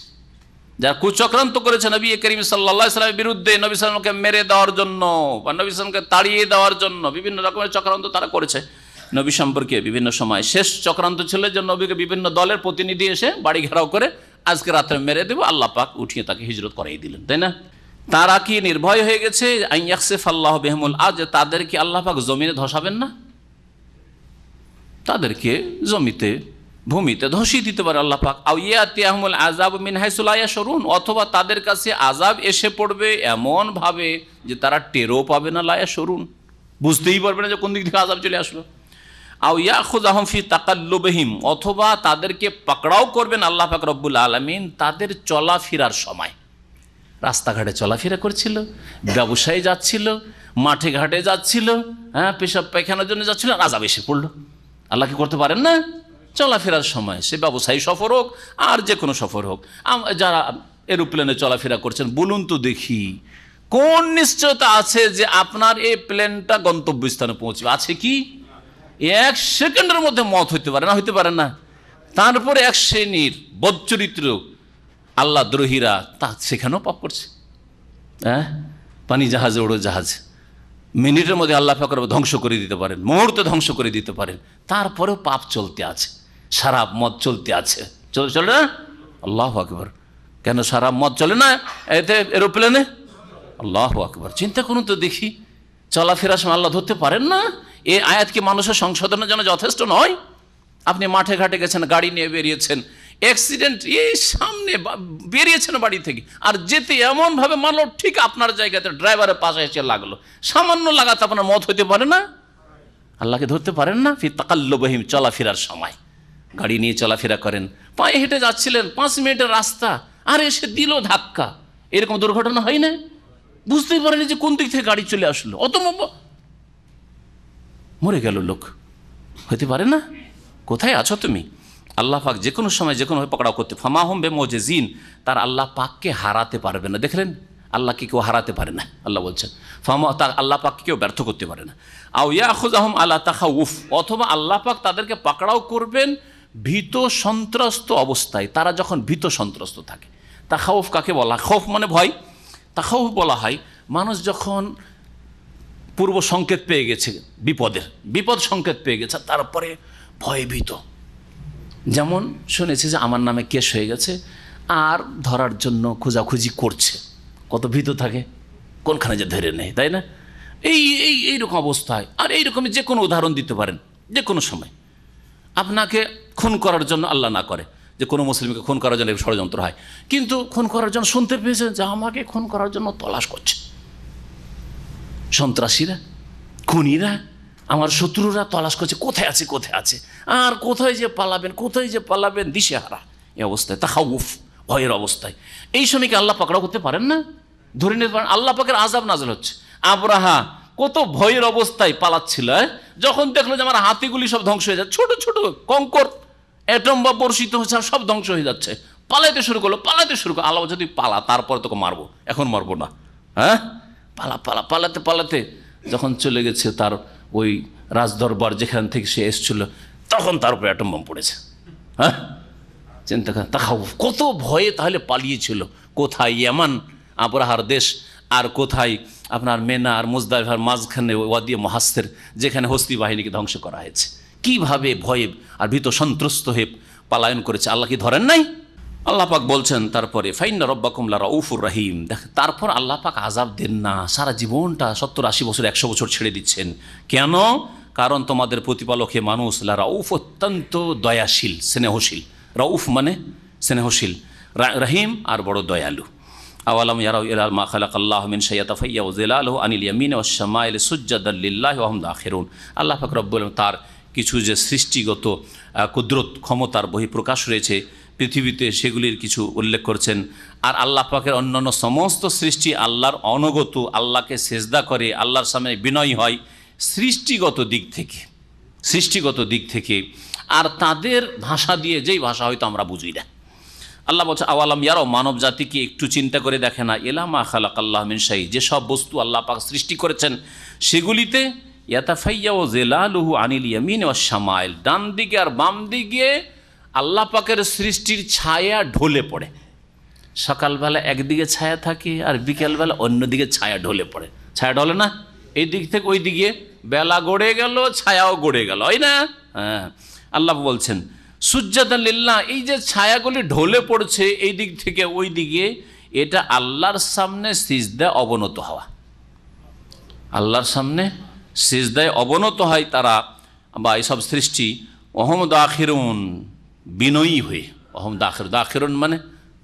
S2: যারা কুচক্রান্ত করেছে নবী করিম সাল্লাল্লাহু আলাইহি ওয়াসাল্লামের বিরুদ্ধে, নবী সাল্লাল্লাহু আলাইহি ওয়াসাল্লামকে মেরে দেওয়ার জন্য বা নবী সাল্লাল্লাহু আলাইহি ওয়াসাল্লামকে তাড়িয়ে দেওয়ার জন্য বিভিন্ন রকমের চক্রান্ত তারা করেছে নবী সম্পর্কে বিভিন্ন সময়। শেষ চক্রান্ত ছিল যে নবীকে বিভিন্ন দলের প্রতিনিধি এসে বাড়ি ঘেরাও করে আজকে রাত্রে মেরে দেবো, আল্লাহ পাক উঠিয়ে তাকে হিজরত করাই দিলেন, তাই না? তারা কি নির্ভয় হয়ে গেছে আন ইয়াখসিফাল্লাহু বিহিমুল আরদ, যে তাদেরকে আল্লাহ পাক জমিনে ধসাবেন না? তাদেরকে জমিতে ভূমিতে ধসিয়ে দিতে পারে আল্লাহ পাক। আও ইয়াতিয়াহুমুল আযাবু মিন হাইসু লা ইয়াশউরুন, অথবা তাদের কাছে আযাব এসে পড়বে এমন ভাবে যে তারা টেরও পাবে না, লা ইয়াশউরুন, বুঝতেই পারবে না যে কোন দিক থেকে আযাব চলে আসলো। আও ইয়াখুযাহুম ফি তাকাল্লুবিহিম, অথবা তাদেরকে পাকড়াও করবেন আল্লাহ পাক রব্বুল আলামিন তাদের চলাফেরার সময়। রাস্তাঘাটে চলাফেরা করছিল, ব্যবসায় যাচ্ছিল, মাঠে ঘাটে যাচ্ছিল, হ্যাঁ, পেশাব পায়খানার জন্য যাচ্ছিল, আযাব এসে পড়লো। আল্লাহ কি করতে পারেন না? চলাফেরার সময়, সে ব্যবসায়ী সফর হোক আর যে কোনো সফর হোক, যারা এরোপ্লেনে চলাফেরা করছেন, বলুন তো দেখি কোন নিশ্চয়তা আছে যে আপনার এই প্লেনটা গন্তব্যস্থানে পৌঁছবে? আছে কি? এক সেকেন্ডের মধ্যে মত হইতে পারে না, হইতে পারে না? তারপরে এক শ্রেণীর বদচরিত্র আল্লাহ দ্রোহীরা তা সেখানেও পাপ করছে। হ্যাঁ, পানি জাহাজে, ওড়ো জাহাজে মিনিটের মধ্যে আল্লাহ পাক ধ্বংস করে দিতে পারেন, মুহূর্তে ধ্বংস করে দিতে পারেন, তারপরেও পাপ চলতে আছে, শরাব মদ চলতে আছে, চলে না? আল্লাহু আকবার। কেন শরাব মদ চলে না এতে এরোপ্লেনে? আল্লাহু আকবার। চিন্তা করুন তো দেখি, চলাফেরার সময় আল্লাহ ধরতে পারেন না? এই আয়াত কি মানুষের সংশোধনের জন্য যথেষ্ট নয়? আপনি মাঠে ঘাটে গেছেন, গাড়ি নিয়ে বেরিয়েছেন, অ্যাক্সিডেন্ট এই সামনে বেরিয়েছেন বাড়ি থেকে, আর যেতে এমনভাবে মারলো ঠিক আপনার জায়গাতে ড্রাইভারের পাশে এসে লাগলো, সামান্য লাগাতে আপনার মত হইতে পারে না? আল্লাহকে ধরতে পারেন না? ফি তাকাল্লুবিহিম, চলাফেরার সময় গাড়ি নিয়ে চলাফেরা করেন, পায়ে হেঁটে যাচ্ছিলেন, 5 মিনিটের রাস্তা, আর এসে দিল ধাক্কা। এরকম দুর্ঘটনা হয় না? বুঝতেই পারেনি যে কোন দিক থেকে গাড়ি চলে আসলো, অত মরে গেল লোক। হইতে পারে না? কোথায় আছো তুমি? আল্লাহ পাক যে কোনো সময় যে কোনোভাবে পকড়াও করতে, ফামাহুম বিমুজিজিন, তার আল্লাহ পাককে হারাতে পারবে না। দেখলেন, আল্লাহকে কেউ হারাতে পারে না, আল্লাহ বলছেন আল্লাহ পাককে কেউ ব্যর্থ করতে পারে না। আও ইয়াখুযাহুম আলা তাখাউফ, অথবা আল্লাহ পাক তাদেরকে পাকড়াও করবেন ভীত সন্ত্রস্ত অবস্থায়, তারা যখন ভীত সন্ত্রস্ত থাকে। তাখাউফ কাকে বলা? খৌফ মানে ভয়, তাখাউফ বলা হয় মানুষ যখন পূর্ব সংকেত পেয়ে গেছে, বিপদ সংকেত পেয়ে গেছে, তারপরে ভয়ে ভীত। যেমন শুনেছি যে আমার নামে কেস হয়ে গেছে আর ধরার জন্য খোঁজাখুঁজি করছে, কত ভীত থাকে, কোনখানে যে ধরে নেই, তাই না? এইরকম অবস্থায়। আর এইরকমই যে কোনো উদাহরণ দিতে পারেন, যে কোনো সময় আপনাকে খুন করার জন্য, আল্লাহ না করে যে কোনো মুসলিমকে খুন করার জন্য ষড়যন্ত্র হয়, কিন্তু খুন করার জন্য শুনতে পেয়েছেন যে আমাকে খুন করার জন্য তলাশ করছে সন্ত্রাসীরা, খুনিরা, আমার শত্রুরা তলাশ করছে, কোথায় আছে কোথায় আছে, আর কোথায় যে পালাবেন দিশেহারা এই অবস্থায়, তাখাউফ, ভয়ের অবস্থায়। এই সময়কে আল্লাহ পাকড়াও করতে পারেন না? ধরে নিতে পারেন। আল্লাহ পাকের আযাব নাযিল হচ্ছে। আব্রাহা কত ভয়ের অবস্থায় পালাচ্ছিল, যখন দেখলো যে আমার হাতিগুলি সব ধ্বংস হয়ে যাচ্ছে, ছোট ছোট কঙ্কর অ্যাটম বা বর্ষিত হচ্ছে, সব ধ্বংস হয়ে যাচ্ছে, পালাতে শুরু করলো। আল্লাহ বলছে তুই পালা, তারপরে তোকে মারবো, এখন মারবো না। হ্যাঁ, পালাতে যখন চলে গেছে তার ওই রাজদরবার যেখান থেকে সে এসেছিল, তখন তার উপরে অ্যাটম বোম পড়েছে। হ্যাঁ, চিন্তা করেন, তাকাও কত ভয়ে তাহলে পালিয়েছিল। কোথায়? ইয়ামান, আবরাহার দেশ, আর কোথায় আপনার মেনা আর মুজদালিফার মাঝখানে ওয়াদি মুহাসসির, যেখানে হস্তি বাহিনীকে ধ্বংস করা হয়েছে। কিভাবে ভয়ে আর ভীত সন্ত্রস্ত হয়ে পালায়ন করেছে। আল্লাহ কি ধরেন নাই? আল্লাহ পাক বলছেন তারপরে ফাইন্না রব্বাকুম লারাউফুর রহিম। দেখ, তারপর আল্লাহ পাক আযাব দেন না, সারা জীবনটা 70-80 বছর 100 বছর ছেড়ে দিচ্ছেন। কেন? কারণ তোমাদের প্রতিপালক হে মানুষ লারাউফ, অত্যন্ত দয়াশীল, স্নেহশীল। রাউফ মানে স্নেহশীল, রহিম আর বড় দয়ালু। আওয়ালাম ইয়ারাউ ইলা মা খালাকাল্লাহু মিন শাইইন তাফাইয়া ওয়া জিলালুহু আনিল ইয়ামিন ওয়াশ শামাইল সুজদান লিল্লাহি ওয়া হুম দাখিরুন। আল্লাহ পাক রব্বুল আলামিন তার কিছু যে সৃষ্টিগত কুদরত, ক্ষমতার বহিঃপ্রকাশ রয়েছে পৃথিবীতে, সেগুলির কিছু উল্লেখ করছেন। আর আল্লাহ পাকের অন্যান্য সমস্ত সৃষ্টি আল্লাহর অনগত, আল্লাহকে সেজদা করে, আল্লাহর সামনে বিনয়ী হয় সৃষ্টিগত দিক থেকে। আর তাদের ভাষা দিয়ে, যেই ভাষা হয়তো আমরা বুঝি না। আল্লাহ বলছে আওয়ালাম ইয়ারাও, মানব জাতিকে একটু চিন্তা করে দেখে না, ইলা মা খালাকাল্লাহু মিন শাই, যেসব বস্তু আল্লাহ পাক সৃষ্টি করেছেন সেগুলিতে ইয়াতাফাইয়া ও জিলালুহু আনিল ইয়ামিন ওয়াশ শামাইল, ডান দিকে আর বাম দিকে আল্লাহ পাকের সৃষ্টির ছায়া ঢলে পড়ে। সকালবেলা একদিকে ছায়া থাকে আর বিকেলবেলা অন্যদিকে ছায়া ঢলে পড়ে। ছায়া ঢলে না, এই দিক থেকে ওই দিকে, বেলা গড়ে গেল ছায়াও গড়ে গেল, হয় না? হ্যাঁ, আল্লাহ বলছেন সুজদান লিল্লাহ, এই যে ছায়াগুলি ঢলে পড়ছে এই দিক থেকে ওই দিকে, এটা আল্লাহর সামনে সিজদায় অবনত হওয়া। আল্লাহর সামনে সিজদায় অবনত হয় তারা, বা এইসব সৃষ্টি অহম দাখিরুন, বিনয়ী হয়ে। অহম দাখিরুন মানে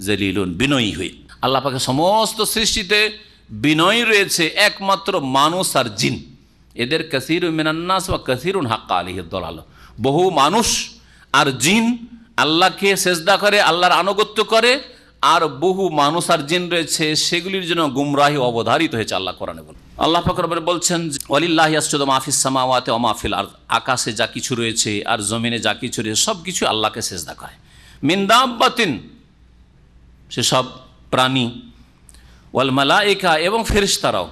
S2: জলিলুন, বিনয়ী হয়ে। আল্লাহ পাকের সমস্ত সৃষ্টিতে বিনয়ী রয়েছে, একমাত্র মানুষ আর জিন। এদের কাসীরুম মিনান নাস ওয়া কাসীরুন হাক্কা আলাইহিদ দালাল, বহু মানুষ আর জিন আল্লাহকে সেজদা করে, আল্লাহর আনুগত্য করে, আর বহু মানুষ আর জিন রয়েছে সেগুলির জন্য গুমরাহি অবধারিত হয়েছে। আল্লাহ কোরআনে বলেন, আল্লাহ পাক রব্বুল বলছেন ওয়ালিল্লাহি ইয়াসজুদু মা ফিস সামাওয়াতি ওয়া মা ফিল আরদ, আকাশে যা কিছু রয়েছে আর জমিনে যা কিছু রয়েছে সব কিছু আল্লাহকে সেজদা করে। মিন দাব্বাতিন, সেসব প্রাণী, ওয়াল মালায়েকা, এবং ফেরেশতারাও।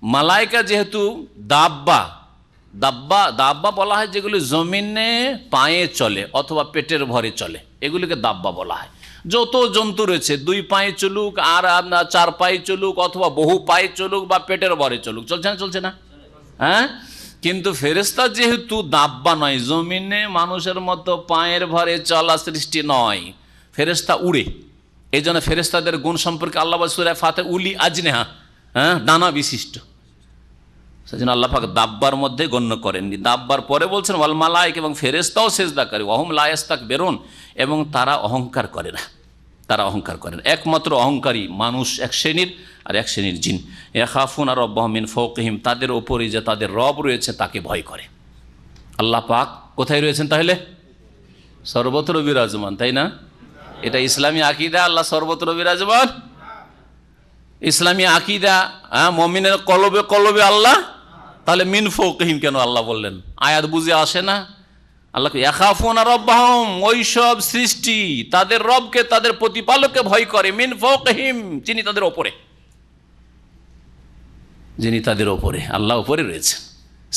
S2: মালায়েকা যেহেতু দাব্বা বলা হয় যেগুলি জমিনে পায়ে চলে অথবা পেটের ভরে চলে, এগুলিকে দাব্বা বলা হয়। যত জন্তু রয়েছে 2 পায়ে চলুক আর 4 পায়ে চলুক অথবা বহু পায়ে চলুক বা পেটের ভরে চলুক, চলছে না? হ্যাঁ, কিন্তু ফেরেশতা যেহেতু দাব্বা নয়, জমিনে মানুষের মতো পায়ের ভরে চলা সৃষ্টি নয়, ফেরেশতা উড়ে। এই জন্য ফেরেশতাদের গুণ সম্পর্কে আল্লাহ বলেন সূরা ফাতির উলি আজনেহা, হ্যাঁ, ডানা বিশিষ্ট। সেজন্য আল্লাহ পাক দাব্বার মধ্যে গণ্য করেননি। দাব্বার পরে বলছেন ওয়াল মালায়েকা, এবং ফেরেশতাও সেজদা করে, ওয়াহুম লা ইস্তাকবিরুন, এবং তারা অহংকার করে না। একমাত্র অহংকারী মানুষ এক শ্রেণীর, আর এক শ্রেণীর জিন। ইয়াখাফুনা রাব্বাহুম মিন ফাওকিহিম, তাদের ওপরে যে তাদের রব রয়েছে তাকে ভয় করে। আল্লাহ পাক কোথায় রয়েছেন তাহলে? সর্বত্র বিরাজমান, তাই না? এটা ইসলামী আকীদা, আল্লাহ সর্বত্র বিরাজমান। ইসলামী আকীদা, মুমিনের কলবে কলবে আল্লাহ, তাহলে মিন ফাওকিহিম কেন আল্লাহ বললেন? আয়াত বুঝে আসে না? আল্লাহ ইয়াখাফুনা রাব্বাহুম, ওই সব সৃষ্টি তাদের রবকে, তাদের প্রতিপালককে ভয় করে। মিন ফাওকিহিম, যিনি তাদের ওপরে, আল্লাহ ওপরে রয়েছেন,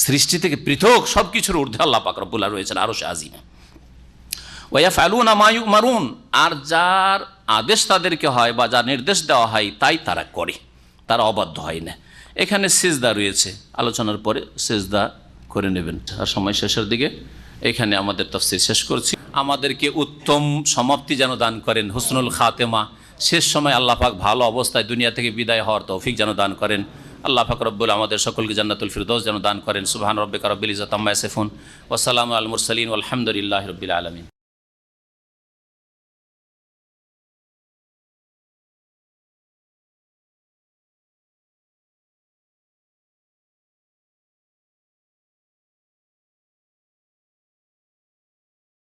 S2: সৃষ্টি থেকে পৃথক সবকিছুর ঊর্ধ্বে আল্লাহ পাক রব্বুল আলামিন রয়েছেন আরশে আজিমে। ওয়া ইয়াফআলুনা মা ইউমারুন, আর যার আদেশ তাদেরকে হয় বা যা নির্দেশ দেওয়া হয় তাই তারা করে, তারা অবাধ্য হয় না। এখানে সিজদা রয়েছে, আলোচনার পরে সিজদা করে নেবেন। আর সময় শেষের দিকে এখানে আমাদের তাফসীর শেষ করছি। আমাদেরকে উত্তম সমাপ্তি যেন দান করেন, হুসনুল খাতেমা, শেষ সময় আল্লাহ পাক ভালো অবস্থায় দুনিয়া থেকে বিদায় হওয়ার তৌফিক যেন দান করেন। আল্লাহ পাক রব্বুল আমাদের সকলকে জান্নাতুল ফিরদৌস যেন দান করেন। সুবহান রাব্বিকা রাব্বিল ইজ্জাতি আম্মা ইয়াসিফুন ওয়া সালামু আলাল মুরসালিন ওয়াল হামদুলিল্লাহি রাব্বিল আলামিন।